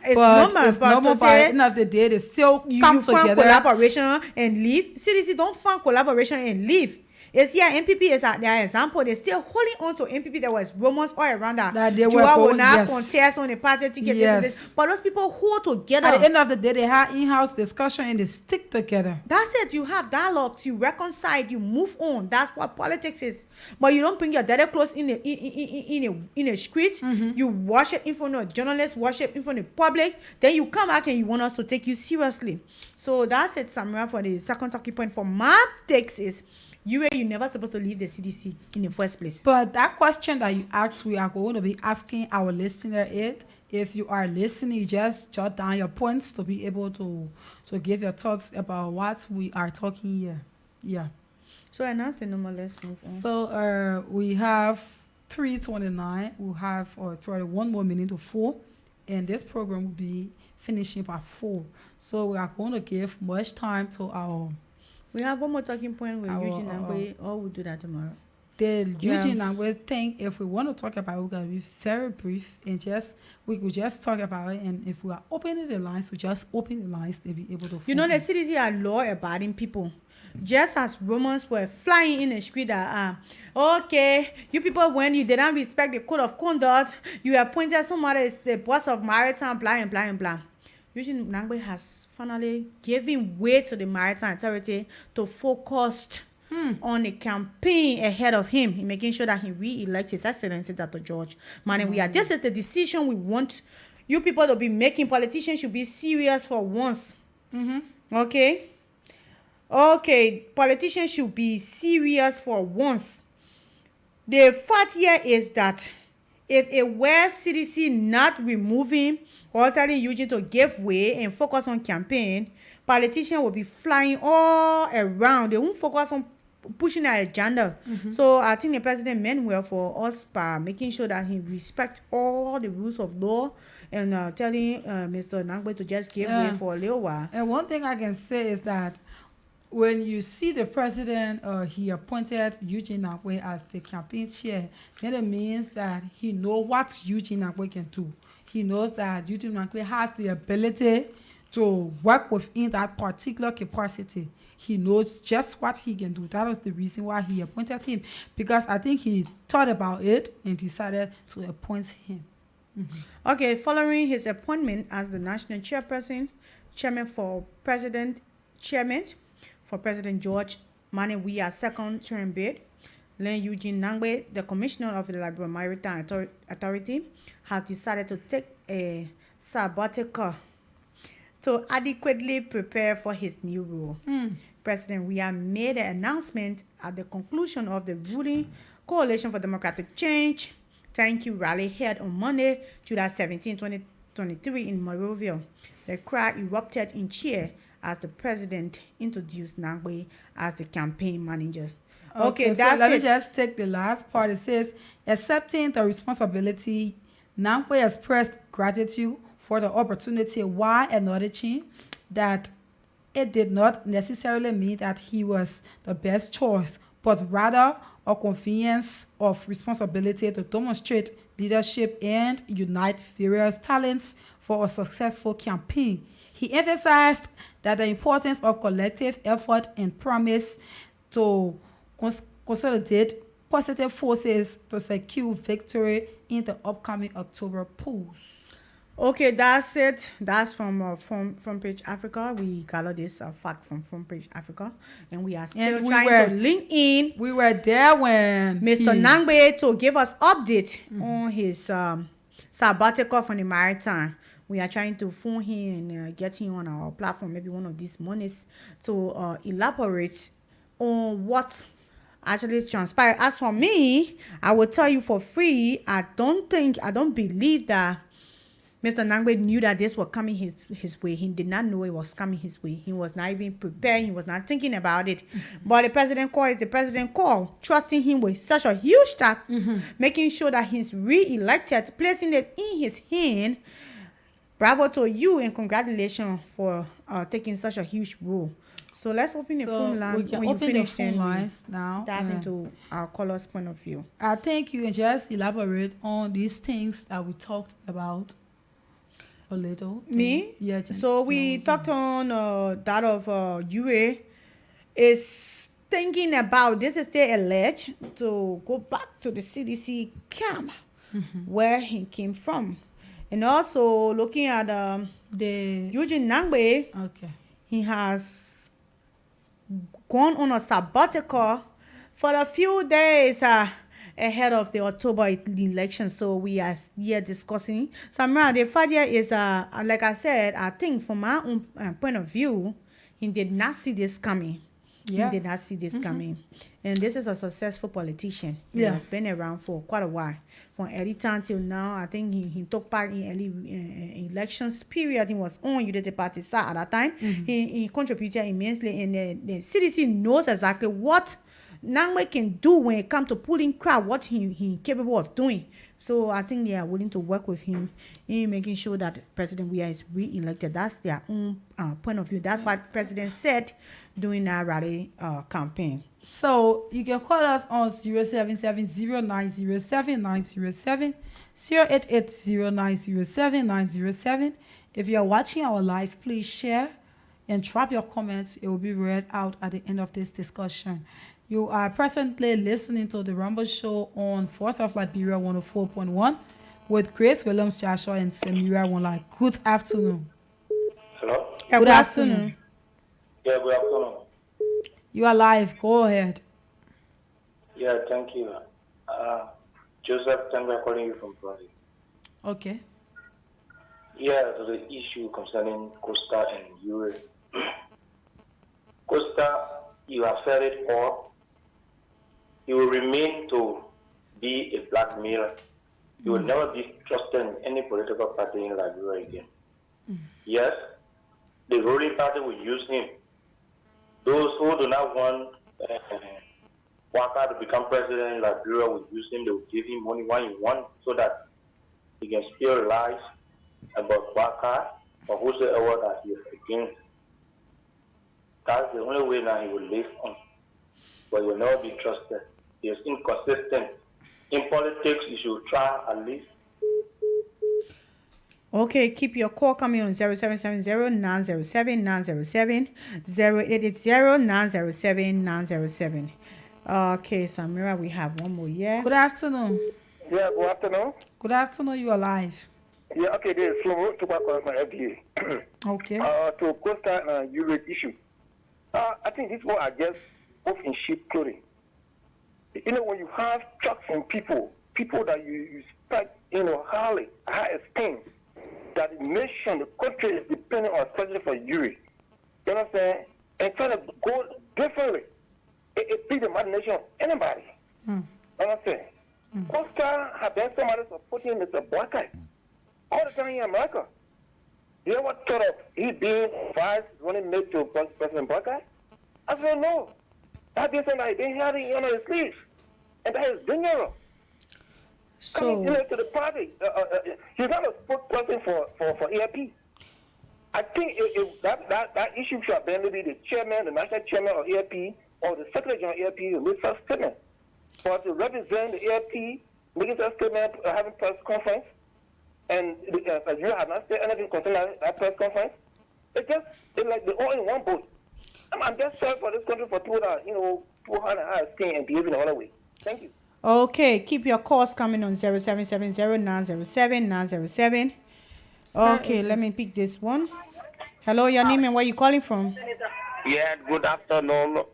It's but normal. It's normal. By the end of the day, they still come together. Find collaboration and leave. CDC don't find collaboration and leave. It's here. MPP is their example. They're still holding on to MPP. There was rumors all around that they will not contest on the party ticket. Yes. But those people hold together. At the end of the day, they have in-house discussion and they stick together. That's it. You have dialogues. You reconcile. You move on. That's what politics is. But you don't bring your daddy close in a street. You worship in front of journalists. Worship in front of the public. Then you come back and you want us to take you seriously. So that's it, Samira, for the second talking point. For my takes is, you're never supposed to leave the CDC in the first place. But that question that you asked, we are going to be asking our listener it. If you are listening, you just jot down your points to be able to give your thoughts about what we are talking here. Yeah. So announce the number. Let's move on. So we have 3:29. We'll have 1 more minute to 4, and this program will be finishing by 4. So we are going to give much time to our. We have one more talking point with Eugene Nangwe, or we'll do that tomorrow. The Eugene Nangwe thing, if we want to talk about it, we're going to be very brief and we could just talk about it. And if we are opening the lines, we just open the lines to be able to. You know, the CDC are law-abiding people. Just as Romans were flying in the street that, okay, you people, when you didn't respect the code of conduct, you appointed somebody as the boss of maritime, blah, and blah, and blah. Eugene Nangwe has finally given way to the maritime authority to focus on the campaign ahead of him, in making sure that he re-elects His Excellency Dr. George Manneh. This is the decision we want you people to be making. Politicians should be serious for once. Okay, politicians should be serious for once. The fact here is that if it were CDC not removing or telling Eugene to give way and focus on campaign, politicians will be flying all around. They won't focus on pushing their agenda. So I think the president meant well for us by making sure that he respects all the rules of law and telling Mr. Nangwe to just give way for a little while. And one thing I can say is that when you see the president, he appointed Eugene Nangwe as the campaign chair, then it means that he knows what Eugene Nangwe can do. He knows that Eugene Nangwe has the ability to work within that particular capacity. He knows just what he can do. That was the reason why he appointed him, because I think he thought about it and decided to appoint him. Okay, following his appointment as the national chairman for President George Manneh, we are second term bid. Len Eugene Nangwe, the commissioner of the Liberia Maritime Authority, has decided to take a sabbatical to adequately prepare for his new role. President Weah made an announcement at the conclusion of the ruling Coalition for Democratic Change Thank You rally held on Monday, July 17, 2023 in Monrovia. The crowd erupted in cheer as the president introduced Nangwe as the campaign manager. Okay, that's let me just take the last part. It says, accepting the responsibility, Nangwe expressed gratitude for the opportunity while acknowledging that it did not necessarily mean that he was the best choice, but rather a convenience of responsibility to demonstrate leadership and unite various talents for a successful campaign. He emphasized that the importance of collective effort and promise to consolidate positive forces to secure victory in the upcoming October polls. Okay, that's it. That's from Page Africa. We gather this fact from Page Africa, and we are still And trying to link in we were there when Mr. Nangbe to give us update on his sabbatical from the maritime. We are trying to phone him and get him on our platform maybe one of these mornings to elaborate on what actually transpired. As for me, I will tell you for free, I don't believe that Mr. Nangbe knew that this was coming his way. He did not know it was coming his way. He was not even prepared. He was not thinking about it. But the president call is the president call. Trusting him with such a huge task, making sure that he's re-elected, placing it in his hand. Bravo to you and congratulations for taking such a huge role. So let's open the phone line. We can open the phone lines now. Dive into our caller's point of view. I think you can just elaborate on these things that we talked about a little. Me? Yeah. So we talked on that of UA is thinking about this is still alleged to go back to the CDC camp where he came from. And also looking at the Eugene Nangbe, okay, he has gone on a sabbatical for a few days ahead of the October election. So we are here discussing. Samira, the fact here is, like I said, I think from my own point of view, he did not see this coming. Yeah. He did not see this coming. And this is a successful politician. He has been around for quite a while. From early time till now, I think he took part in early elections period. He was on Unity Party side at that time. He contributed immensely, and the CDC knows exactly what Nangbe can do when it comes to pulling crowd, what he capable of doing. So I think they are willing to work with him in making sure that President Weah is re-elected. That's their own point of view. That's what President said during that rally campaign. So you can call us on 0770907 0880907 If you are watching our live, please share and drop your comments. It will be read out at the end of this discussion. You are presently listening to the Rumble Show on Force of Liberia 104.1 with Grace Williams, Joshua, and Samira Wonla. Good afternoon. Hello? Good afternoon. Yeah, good afternoon. You are live. Go ahead. Yeah, thank you. Joseph, thank you for calling you from Brazil. Okay. Yeah, so the issue concerning Costa and Ure. Costa, you have said it all. He will remain to be a blackmailer. He will never be trusted in any political party in Liberia again. Yes, the ruling party will use him. Those who do not want Waka to become president in Liberia will use him. They will give him money when he wants so that he can spill lies about Waka or whosoever that he is against. That's the only way now he will live on. But he will never be trusted. He is inconsistent. In politics, you should try at least. Okay, keep your call coming on 0770-907-907, 0880-907-907. Okay, Samira, we have one more, yeah? Good afternoon. Yeah, good afternoon. Good afternoon. You are live. Yeah, okay, this is Slovo to my FDA. Okay. To Costa and Ure issue. I think this one are just both in sheep clothing. You know, when you have trucks and people that you expect, highly high esteem, that the nation, the country is depending on, especially for Ure. You know what I'm saying? And trying to go differently. It beats the imagination of anybody. You know what I'm saying? Costa have been somebody supporting Mr. Blackeye all the time in America. You know what thought of he being vice running mate to President Blackeye? I said, no. That is something that they had it on his sleeve. And that is dangerous. So, Coming to the party. He's not a spokesperson for ERP. I think that issue should have been maybe the chairman, the national chairman of ERP, or the secretary general of ERP to make such statement. For to represent the ERP, making such statement, having press conference, and you have not said anything concerning that press conference. It's like they're all in one boat. I'm just sorry for this country for people that, people have a high skin and behaving the other way. Thank you. okay, keep your calls coming on 0770-907-907. Okay, let me pick this one. Hello, your name and where you calling from? Yeah, good afternoon.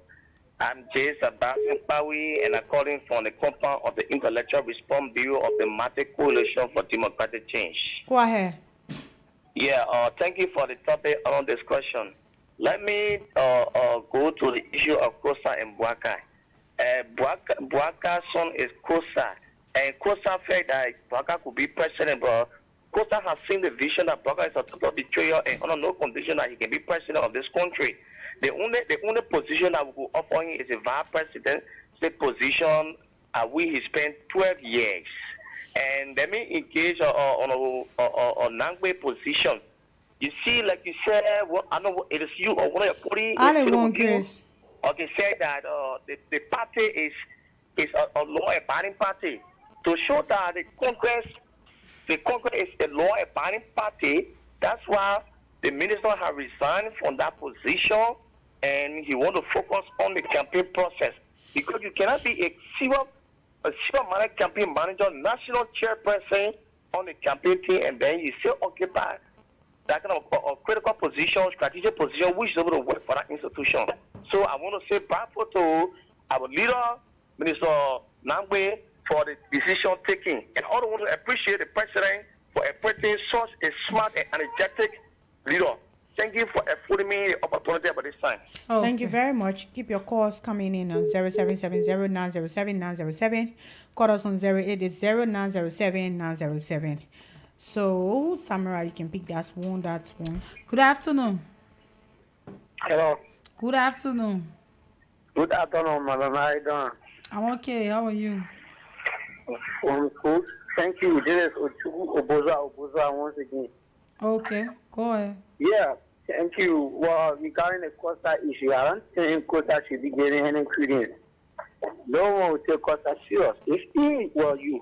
I'm Jay Sebastian Pawi, and I'm calling from the compound of the Intellectual Response Bureau of the Matic Coalition for Democratic Change. Go ahead. Yeah, thank you for the topic on discussion. Let me go to the issue of Kosa and Buaka. Buaka's son is Kosa, and Kosa felt that Buaka could be president, but Kosa has seen the vision that Buaka is a total betrayer and under no condition that he can be president of this country. The only position that we could offer him is a vice president position. He spent 12 years. And let me engage on a Nangbe position. You see, like you said, I know it is you or one of your party. I don't want Chris. Okay, said that the party is a law-abiding party. To show that the Congress is a law-abiding party, that's why the minister has resigned from that position, and he wants to focus on the campaign process. Because you cannot be a civil-minded campaign manager, national chairperson on the campaign team, and then you still occupy that kind of a critical position, strategic position, which is able to work for that institution. So I want to say bravo to our leader, Minister Nangbe, for the decision taking. And I also want to appreciate the president for appointing such a smart and energetic leader. Thank you for affording me the opportunity about this time. Okay. Thank you very much. Keep your calls coming in on 0770-907-907. Call us on 0880-907-907. So, Samara, you can pick that one. Good afternoon. Hello. Good afternoon. Good afternoon, madam. How are you doing? I'm okay. How are you? Good. Thank you. This is Ochugu Oboza once again. Okay, go ahead. Yeah, thank you. Well, regarding the Costa issue, I don't think Costa should be getting any credence. No one will take Costa serious. If he were you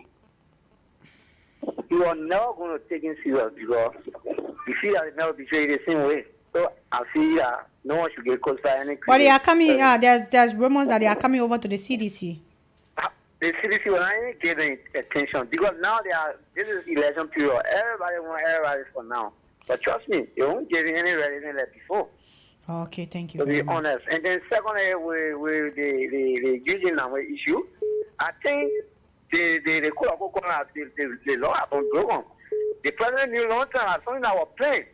are never going to take him serious because you see that never betray the same way. So I feel no one should get Costa any credence. But they are coming. There's rumors that they are coming over to the CDC. The CDC will not give them attention because now this is election period. Everybody wants everybody for now. But trust me, they won't give you any reason like before. Okay, thank you. To be honest. And then secondly, with the using our issue, I think the law upon program. The president knew long time as something that was playing.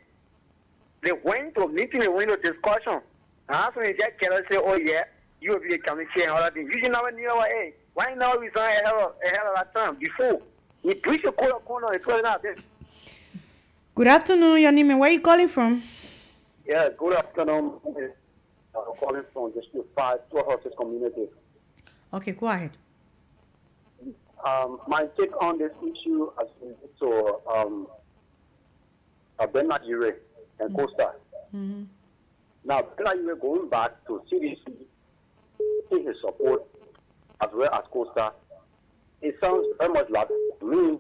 They went to meeting, they went to discussion. And that's when they just cannot say, oh yeah, you will be a committee and all that thing. Using our new way. Why now we saw a hell of that time before? We preach a call of corner, it's not this. Good afternoon, your name and where are you calling from? Yeah, good afternoon. I'm calling from District 5, Two Horses Community. Okay, go ahead. My take on this issue has been to Bernard Ure and Costa. Mm-hmm. Now, Bernard Ure going back to CDC, his support as well as Costa, it sounds very much like me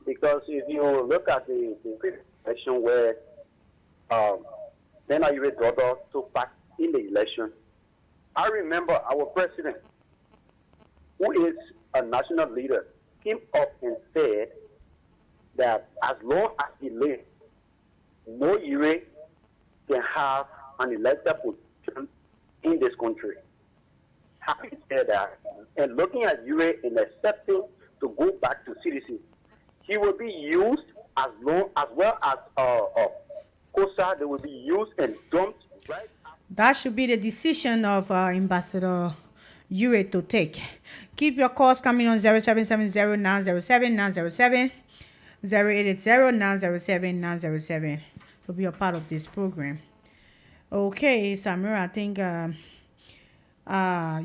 because if you look at the previous election where Bernard Ure's daughter took part in the election, I remember our president, who is a national leader, came up and said that as long as he lives, no Ure can have an elected position in this country. Having said that, and looking at Ure and accepting to go back to CDC, he will be used as well as COSA. They will be used and dumped right after. That should be the decision of Ambassador Ure to take. Keep your calls coming on 0770-907-907, 0880-907-907 to be a part of this program. Okay, Samira, I think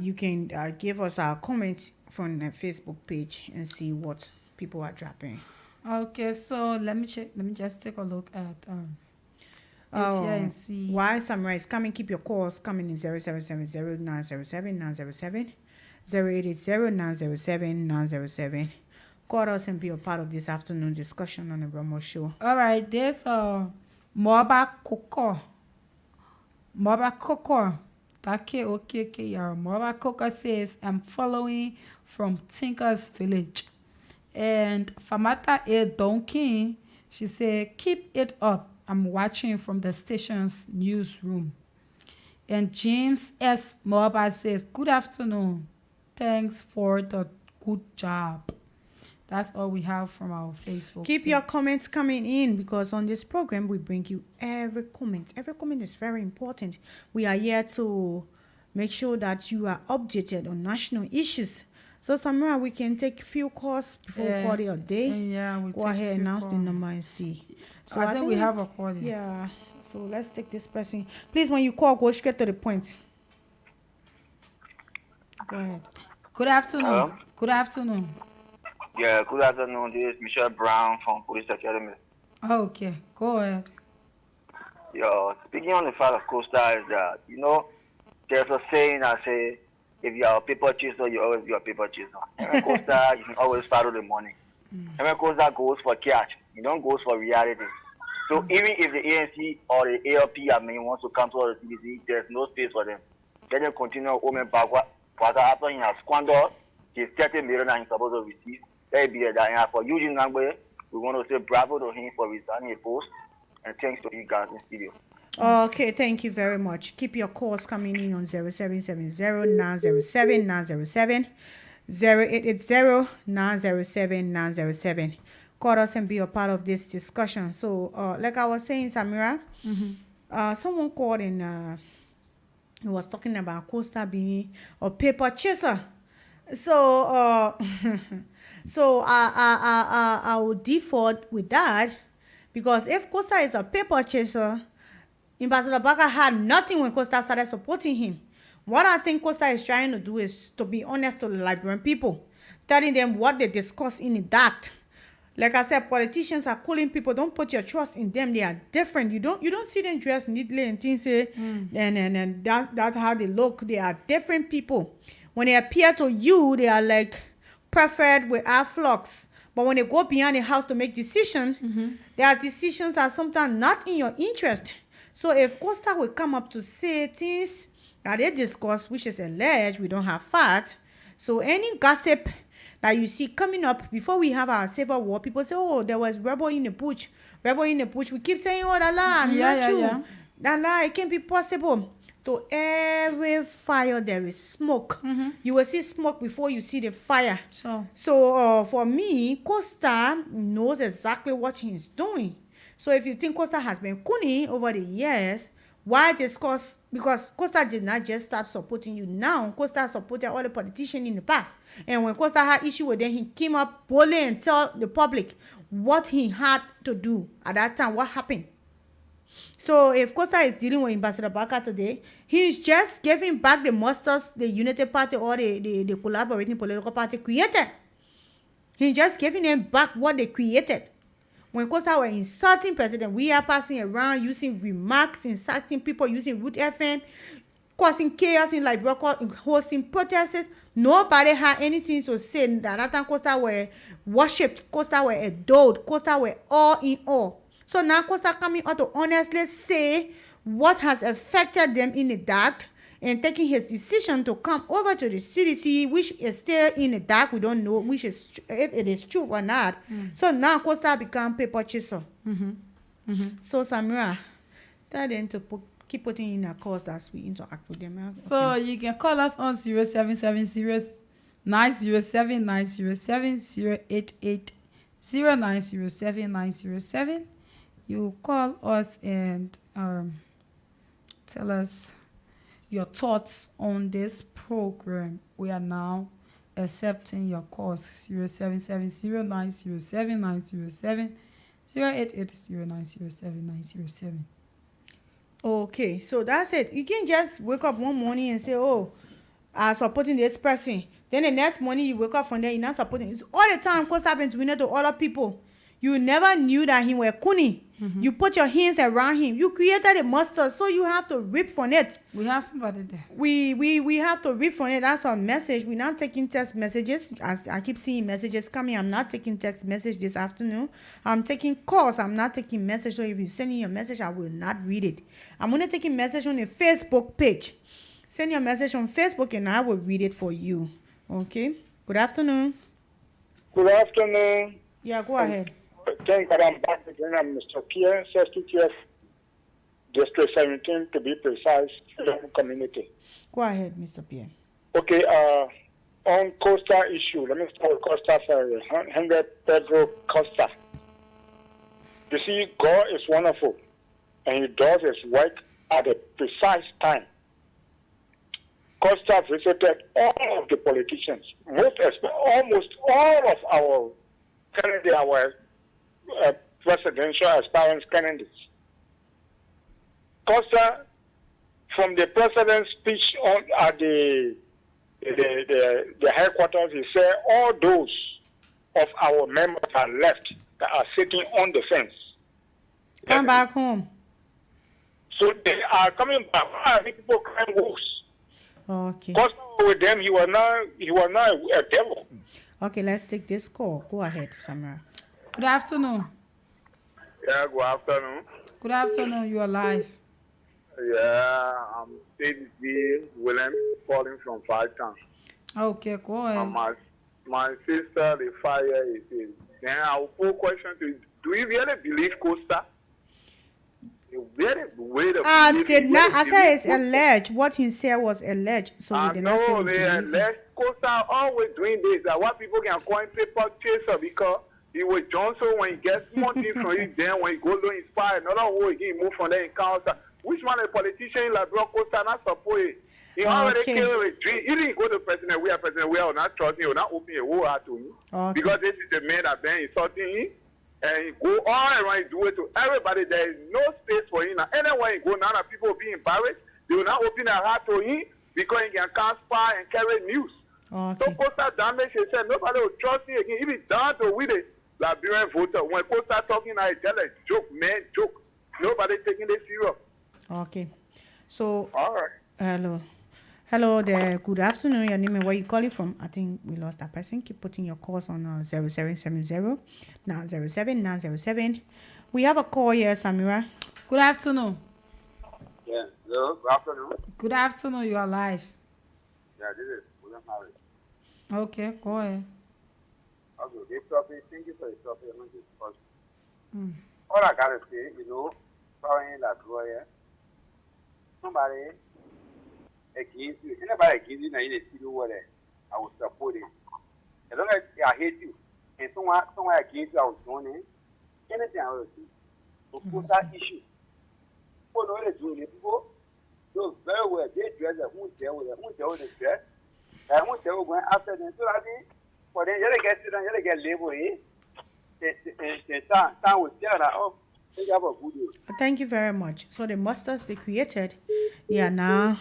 you can give us our comments from the Facebook page and see what people are dropping. Okay, so let me check. Let me just take a look at here and see. Why Samira is coming? Keep your calls coming in 0770-907-907, 0880-907-907. Call us and be a part of this afternoon discussion on the Romo Show. All right, there's Moba Coco. Moba Coco says, I'm following from Tinker's Village. And Famata A Donkey She said, keep it up. I'm watching from the station's newsroom. And James S. Mobile says, good afternoon. Thanks for the good job. That's all we have from our Facebook. Keep your comments coming in, because on this program we bring you every comment. Every comment is very important. We are here to make sure that you are updated on national issues. So Samira, we can take a few calls before we call it a day. Yeah, we go ahead, announce the number and see. So I think we have a call. Yeah. So let's take this person. Please, when you call, go straight to the point. Go ahead. Good afternoon. Hello? Good afternoon. Yeah, good afternoon. This is Michelle Brown from Police Academy. Okay, go ahead. Yeah, speaking on the fact of Costa is that, there's a saying that say, if you are a paper chaser, you always be a paper chaser. And when Costa, you can always follow the money. And when Costa goes for cash, you don't go for reality. So even if the ANC or the ALP wants to come to the CDC, there's no space for them. Let them continue owning backward. After he has squandered his 30 million that he's supposed to receive, let it be that. And for Eugene Nangwe, we want to say bravo to him for resigning a post, and thanks to you guys in studio. Okay, thank you very much. Keep your calls coming in on 0770-907-907, 0880-907-907. Call us and be a part of this discussion. So, like I was saying, Samira, someone called and he was talking about Costa being a paper chaser. So, so I would default with that, because if Costa is a paper chaser, Ambassador Baka had nothing when Costa started supporting him. What I think Costa is trying to do is to be honest to the Liberian people, telling them what they discuss in the dark. Like I said, politicians are calling people. Don't put your trust in them. They are different. You don't see them dressed neatly and things. And that's how they look. They are different people. When they appear to you, they are like perfect with our flocks. But when they go beyond the house to make decisions, their decisions are sometimes not in your interest. So if Costa will come up to say things that they discuss, which is alleged, we don't have fact. So any gossip that you see coming up before we have our civil war, people say, oh, there was rebel in the bush. Rebel in the bush. We keep saying, oh, that lie, not true. Yeah. That lie, it can't be possible. So every fire there is smoke. You will see smoke before you see the fire. So for me, Costa knows exactly what he's doing. So if you think Costa has been cunning over the years, why discuss? Because Costa did not just start supporting you now. Costa supported all the politicians in the past. And when Costa had issue with them, he came up boldly and tell the public what he had to do at that time, what happened. So if Costa is dealing with Ambassador Baka today, he's just giving back the monsters the United Party or the collaborating political party created. He's just giving them back what they created. When Costa were insulting president, we are passing around using remarks, insulting people, using Root FM, causing chaos in Liberia, hosting protests. Nobody had anything to say. That time Costa were worshipped, Costa were adored, Costa were all in all. So now Costa coming out to honestly say what has affected them in the dark and taking his decision to come over to the CDC, which is still in the dark. We don't know which is if it is true or not. So now Costa become paper chaser. So Samira, tell them to keep putting in a calls as we interact with them. So you can call us on 0770 907 907 088 0907 907. You call us and tell us your thoughts on this program. We are now accepting your calls. 0770 907 907 088 0907 907. Okay, so that's it. You can just wake up one morning and say, oh, I'm supporting this person. Then the next morning you wake up from there, you're not supporting. It's all the time Costa been doing it to other people. You never knew that he was cunning. You put your hands around him. You created a monster, so you have to rip from it. We have somebody there. We have to rip from it. That's our message. We're not taking text messages. As I keep seeing messages coming, I'm not taking text message this afternoon. I'm taking calls. I'm not taking message. So if you send me a message, I will not read it. I'm only taking message on the Facebook page. Send your message on Facebook and I will read it for you. Okay? Good afternoon. Good afternoon. Yeah, go ahead. thank God I'm back again. I'm Mr. Pierre, 62 District 17 to be precise, local community. Go ahead, Mr. Pierre. Okay, on Costa issue, let me start with Costa Ferry, 100 Pedro Costa. You see, God is wonderful, and He does His work at a precise time. Costa visited all of the politicians, almost all of our candidates, our presidential aspirant candidates. Costa, from the president's speech at the headquarters, he said all those of our members are left that are sitting on the fence. Come back home. So they are coming back. Why are people crying wolves? Okay. Costa with them, he was not a devil. Okay, let's take this call. Go ahead, Samira. Good afternoon. Yeah, good afternoon. Good afternoon. You are live. Yeah, I'm David B. William, calling from Five Towns. Okay, go ahead. My sister, the fire is. Then I will put a question to you. Do you really believe Costa? You really believe I did not. I said it's alleged. What he said was alleged. So we did not say we believe him. Costa always doing this. That what people can call him paper chaser because he was Johnson when he gets money from you. Then when he goes to inspire another way, he move from there in council. Which one a politician in Liberia Costa not support? He already killed a dream. He didn't go to president. We are not trusting. He will not open a war out to him. Because this is the man that been insulting him. And he go all around and do it to everybody. There is no space for him. Now, anywhere he go, now that people will be embarrassed. They will not open their heart to him because he can cast fire and carry news. So Costa damage, he said, nobody will trust him again. If he's down to with it, Liberian voter, when Costa talking, I tell a joke, man, joke. Nobody taking this serious. Okay. So, all right. Hello there. Good afternoon. Your name and where you calling from? I think we lost that person. Keep putting your calls on 0770 907. We have a call here, Samira. Good afternoon. Yeah. Hello. Good afternoon. Good afternoon. You are live. Yeah, this is William Harris. Okay, go ahead. Okay, this topic, thank you for the topic. I'm going to discuss. All I got to say, following that lawyer, somebody against you, anybody against you, in a city where I will support it. As long as I hate you, and someone against you, I will join in. Anything I will do. So, put that issue. People know they're doing it. People know very well. They dress it. Who tell the dress? And who tell going after them. So, I think, for them, you get sit down, you get labeled here. Time will tell that, oh, they have a good deal. Thank you very much. So, the monsters they created, they are now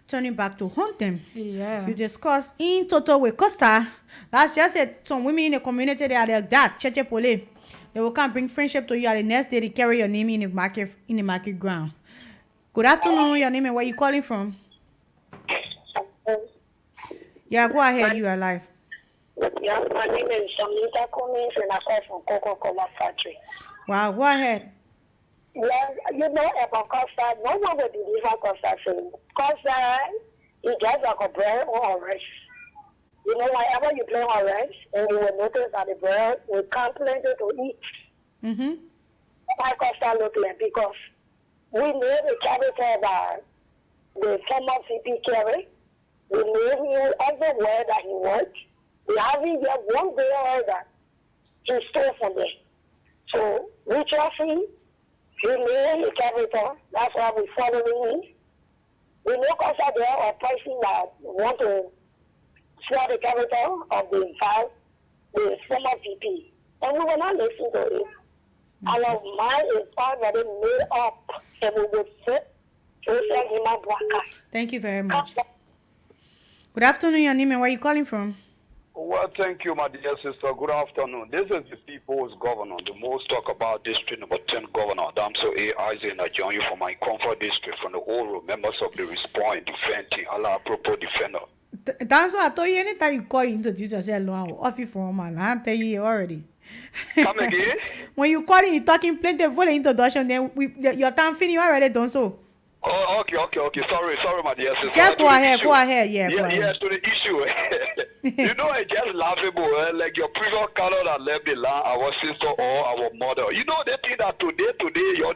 turning back to hunt them. Yeah. You discuss in total with Costa. That's just it. Some women in the community, they are like that. Cheche pole. They will come bring friendship to you. And the next day, they carry your name in the market ground. Good afternoon. Your name and where you calling from? Yeah, go ahead. You are live. Yeah, my name is Shamita Cummings and I call from Coca-Cola Factory. Wow, go ahead. Yeah, you know about Costa, no one will deliver Costa food. Costa, he gets like a bread or orange. You know, whenever you play orange, and you will notice that the bread will come plenty to eat. Why Costa look like? Because we know the character that the former CP carry. We know him everywhere that he worked. We haven't yet one day that he stole from them. So we trust him. We know his character. That's why we following him. We know because there are person that want to swear the character of the former VP. And we will not listen to it. Our mind is already made up and we will sit to send him a bracket. Thank you very much. Good afternoon, your name and where are you calling from? Well, thank you, my dear sister. Good afternoon. This is the people's governor, the most talk about district number 10 governor. Damso A. Isaac, and I join you from my comfort district from the Oro, members of the Respond, Defending, Allah, apropos defender. That's what I told you. Anytime you call, you introduce yourself, I will off you for a man. I tell you already. Come again? When you call, you talking plenty of introduction, then your time finished, you already done so. Oh, okay. Sorry, my dear sister. Just go ahead. Yeah, to the issue. You know, it's just laughable. Like your previous caller that left the land, our sister or our mother. You know, they think that today, you're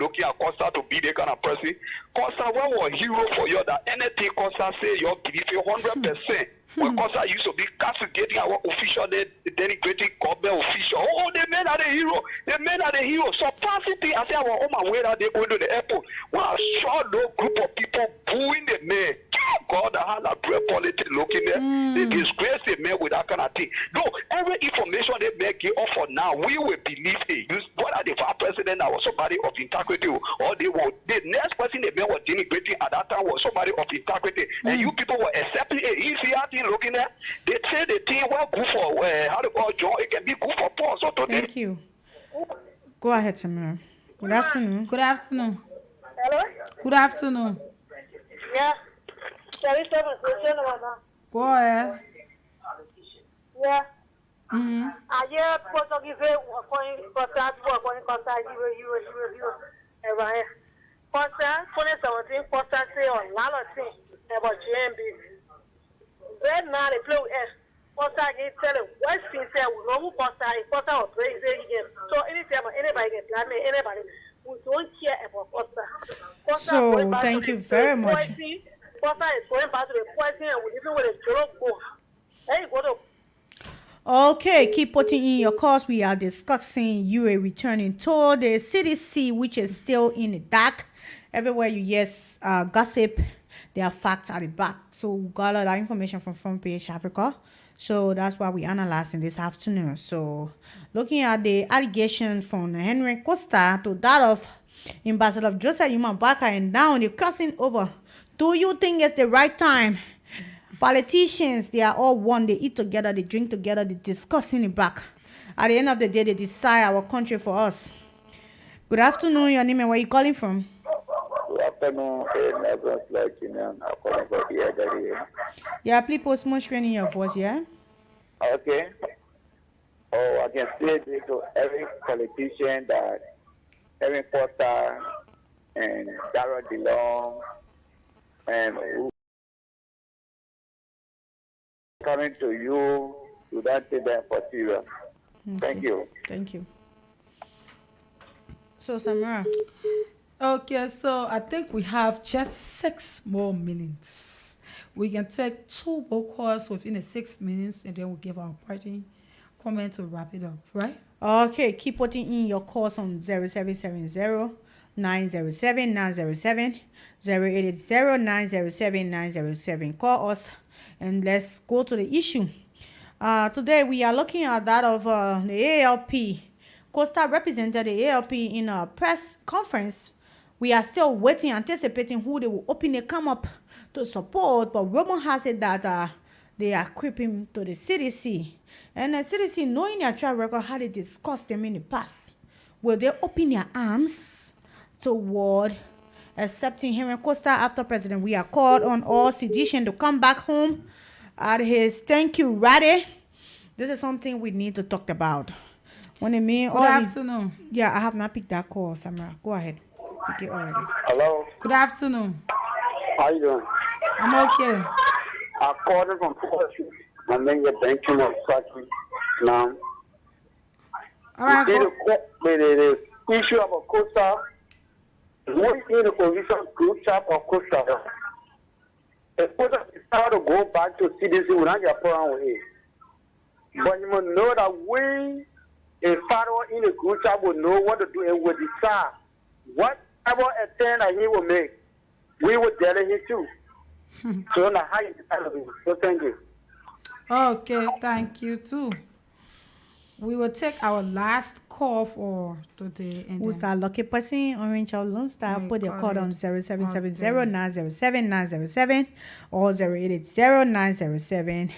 looking at Costa to be the kind of person. Costa, when was a hero for you that anything Costa say, you believe 100%. When Costa used to be castigating our official, denigrating government official. Oh, they made that a hero. They made that a hero. So, passing I say, our home and way that they go to the airport. When I saw no group of people booing the man, God, I had a great politics looking there. They disgrace the man with that kind of thing. No, every information they make give up for now, we will believe it. Whether the vice president or somebody of integrity, or the next person they man was denigrating at that time was somebody of integrity, and you people were accepting it. Easy thing looking there. They say the thing well good for how to call John. It can be good for Paul. So today. Thank you. Go ahead, Samira. Good afternoon. Good afternoon. Hello? Good afternoon. Yeah. Go ahead. Yeah. Mm-hmm. I hear post of give contact you. Contact 2017 contact say on lot of things about GMB. Then now they play with S. Contact you tell them what things say we know who contact or praise again. So anytime anybody get blame anybody, we don't care about contact. So thank you very much. Contact is going back to the poison and we even with a joke go. Hey, what up? Okay, keep putting in your calls. We are discussing UA returning to the CDC, which is still in the dark. Everywhere you hear gossip, there are facts at the back. So we got all that information from Front Page Africa. So that's why we analyzing this afternoon. So looking at the allegation from Henry Costa to that of Ambassador Joseph Yumabaka and now they're crossing over. Do you think it's the right time? Politicians, they are all one. They eat together, they drink together, they discuss in the back. At the end of the day, they decide our country for us. Good afternoon, your name and where you calling from? Good afternoon, I'm calling from the area. Yeah, please post more screen in your voice, yeah? Okay. Oh, I can say this to every politician that every Costa and Dara DeLong and who coming to you to that take them for serious. Okay. Thank you. Thank you. So Samara. Okay, so I think we have just 6 more minutes. We can take 2 more calls within the 6 minutes and then we'll give our party comment to wrap it up, right? Okay, keep putting in your calls on 0770 907 907 0880 907 907. Call us and let's go to the issue. Today we are looking at that of the ALP. Costa represented the ALP in a press conference. We are still waiting, anticipating who they will openly come up to support. But Roman has said that they are creeping to the CDC. And the CDC, knowing their track record, how they discussed them in the past, will they open their arms toward accepting Henry Costa after president? We are called on all sedition to come back home at his thank you rally. This is something we need to talk about. When they mean Good afternoon. Yeah, I have not picked that call, Samara. Go ahead. Pick it already. Hello. Good afternoon. How you doing? I'm okay. I called from Portugal. My name is banking of Saki now. All right. The issue of a Costa. What in the position group chat of Costa? If Costa decide to go back to CDC, we're not get problem with it. But you must know that we, a father in the group chat, will know what to do and will decide whatever attempt that he will make. We will delegate him too. So now how you decide of it. So thank you. Okay, thank you too. We will take our last call for today. And who's that lucky person? Orange or Lone Star? Put their call on 0770 907 907 or 0880 907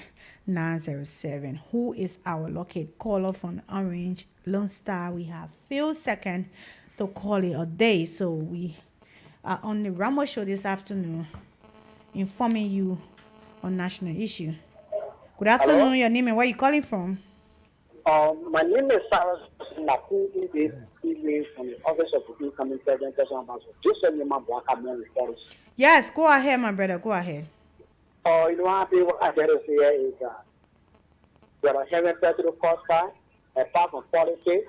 907. Who is our lucky caller from Orange Lone Star? We have few seconds to call it a day. So we are on the Rambo show this afternoon informing you on national issue. Good afternoon. Hello? Your name and where you calling from? My name is Sarah Naku from the Office of the Incoming President. Just send me my black American. Yes, go ahead, my brother. Go ahead. Or you know what I better say is there are heaven federal cost apart from politics.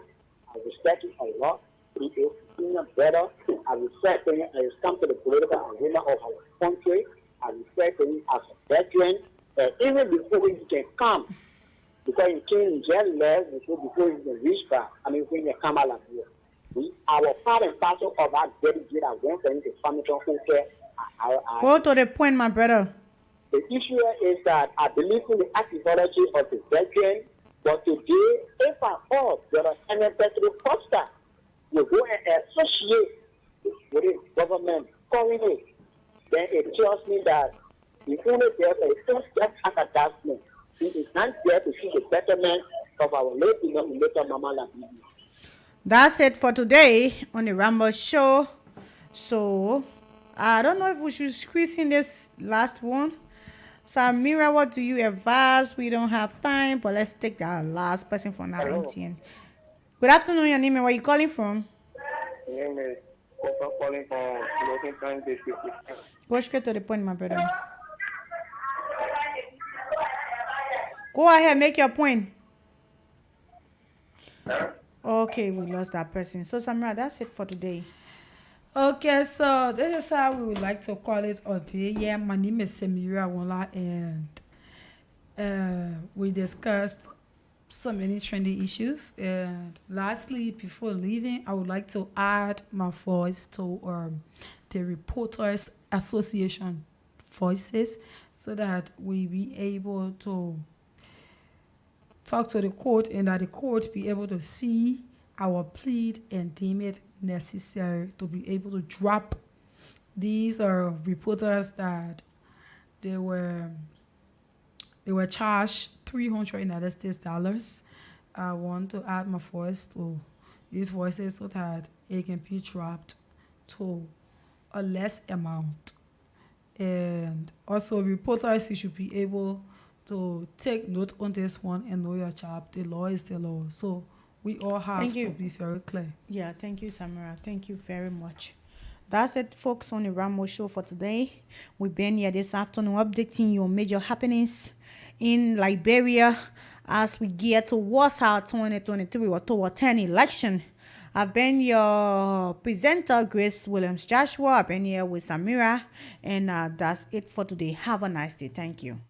I respect it a lot. It is senior better. I respect him as it comes to the political arena of our country. I respect him as a veteran. Even before he can come, because he came in jail less before he can reach back. I mean, when he come out like this. Our part and parcel of our dedicated I went for him to family care. Go to the point, my brother. The issue is that I believe in the archaeology of the veteran, but today, if at all there are any federal foster, you go and associate with the government currently, then it tells me that the only there is just as adjustment. It is not there to see the betterment of our late later Mama Labidi. That's it for today on the Rambo Show. So, I don't know if we should squeeze in this last one. Samira, what do you advise? We don't have time, but let's take that last person for now. MTN. Good afternoon, your name and where you calling from? My name is calling from Washington District. Go straight to the point, my brother. Go ahead, make your point. Okay, we lost that person. So, Samira, that's it for today. Okay, so this is how we would like to call it a day. Yeah, my name is Samira Wonla, and we discussed so many trendy issues. And lastly, before leaving, I would like to add my voice to the Reporters Association voices, so that we be able to talk to the court, and that the court be able to see our plea and deem it necessary to be able to drop these reporters that they were charged $300. I want to add my voice to these voices so that it can be dropped to a less amount. And also, reporters, you should be able to take note on this one and know your job. The law is the law. So we all have to be very clear. Yeah, thank you, Samira. Thank you very much. That's it, folks, on the Rambo Show for today. We've been here this afternoon updating you on major happenings in Liberia as we gear towards our 2023 October 10 election. I've been your presenter, Grace Williams Joshua. I've been here with Samira, and that's it for today. Have a nice day. Thank you.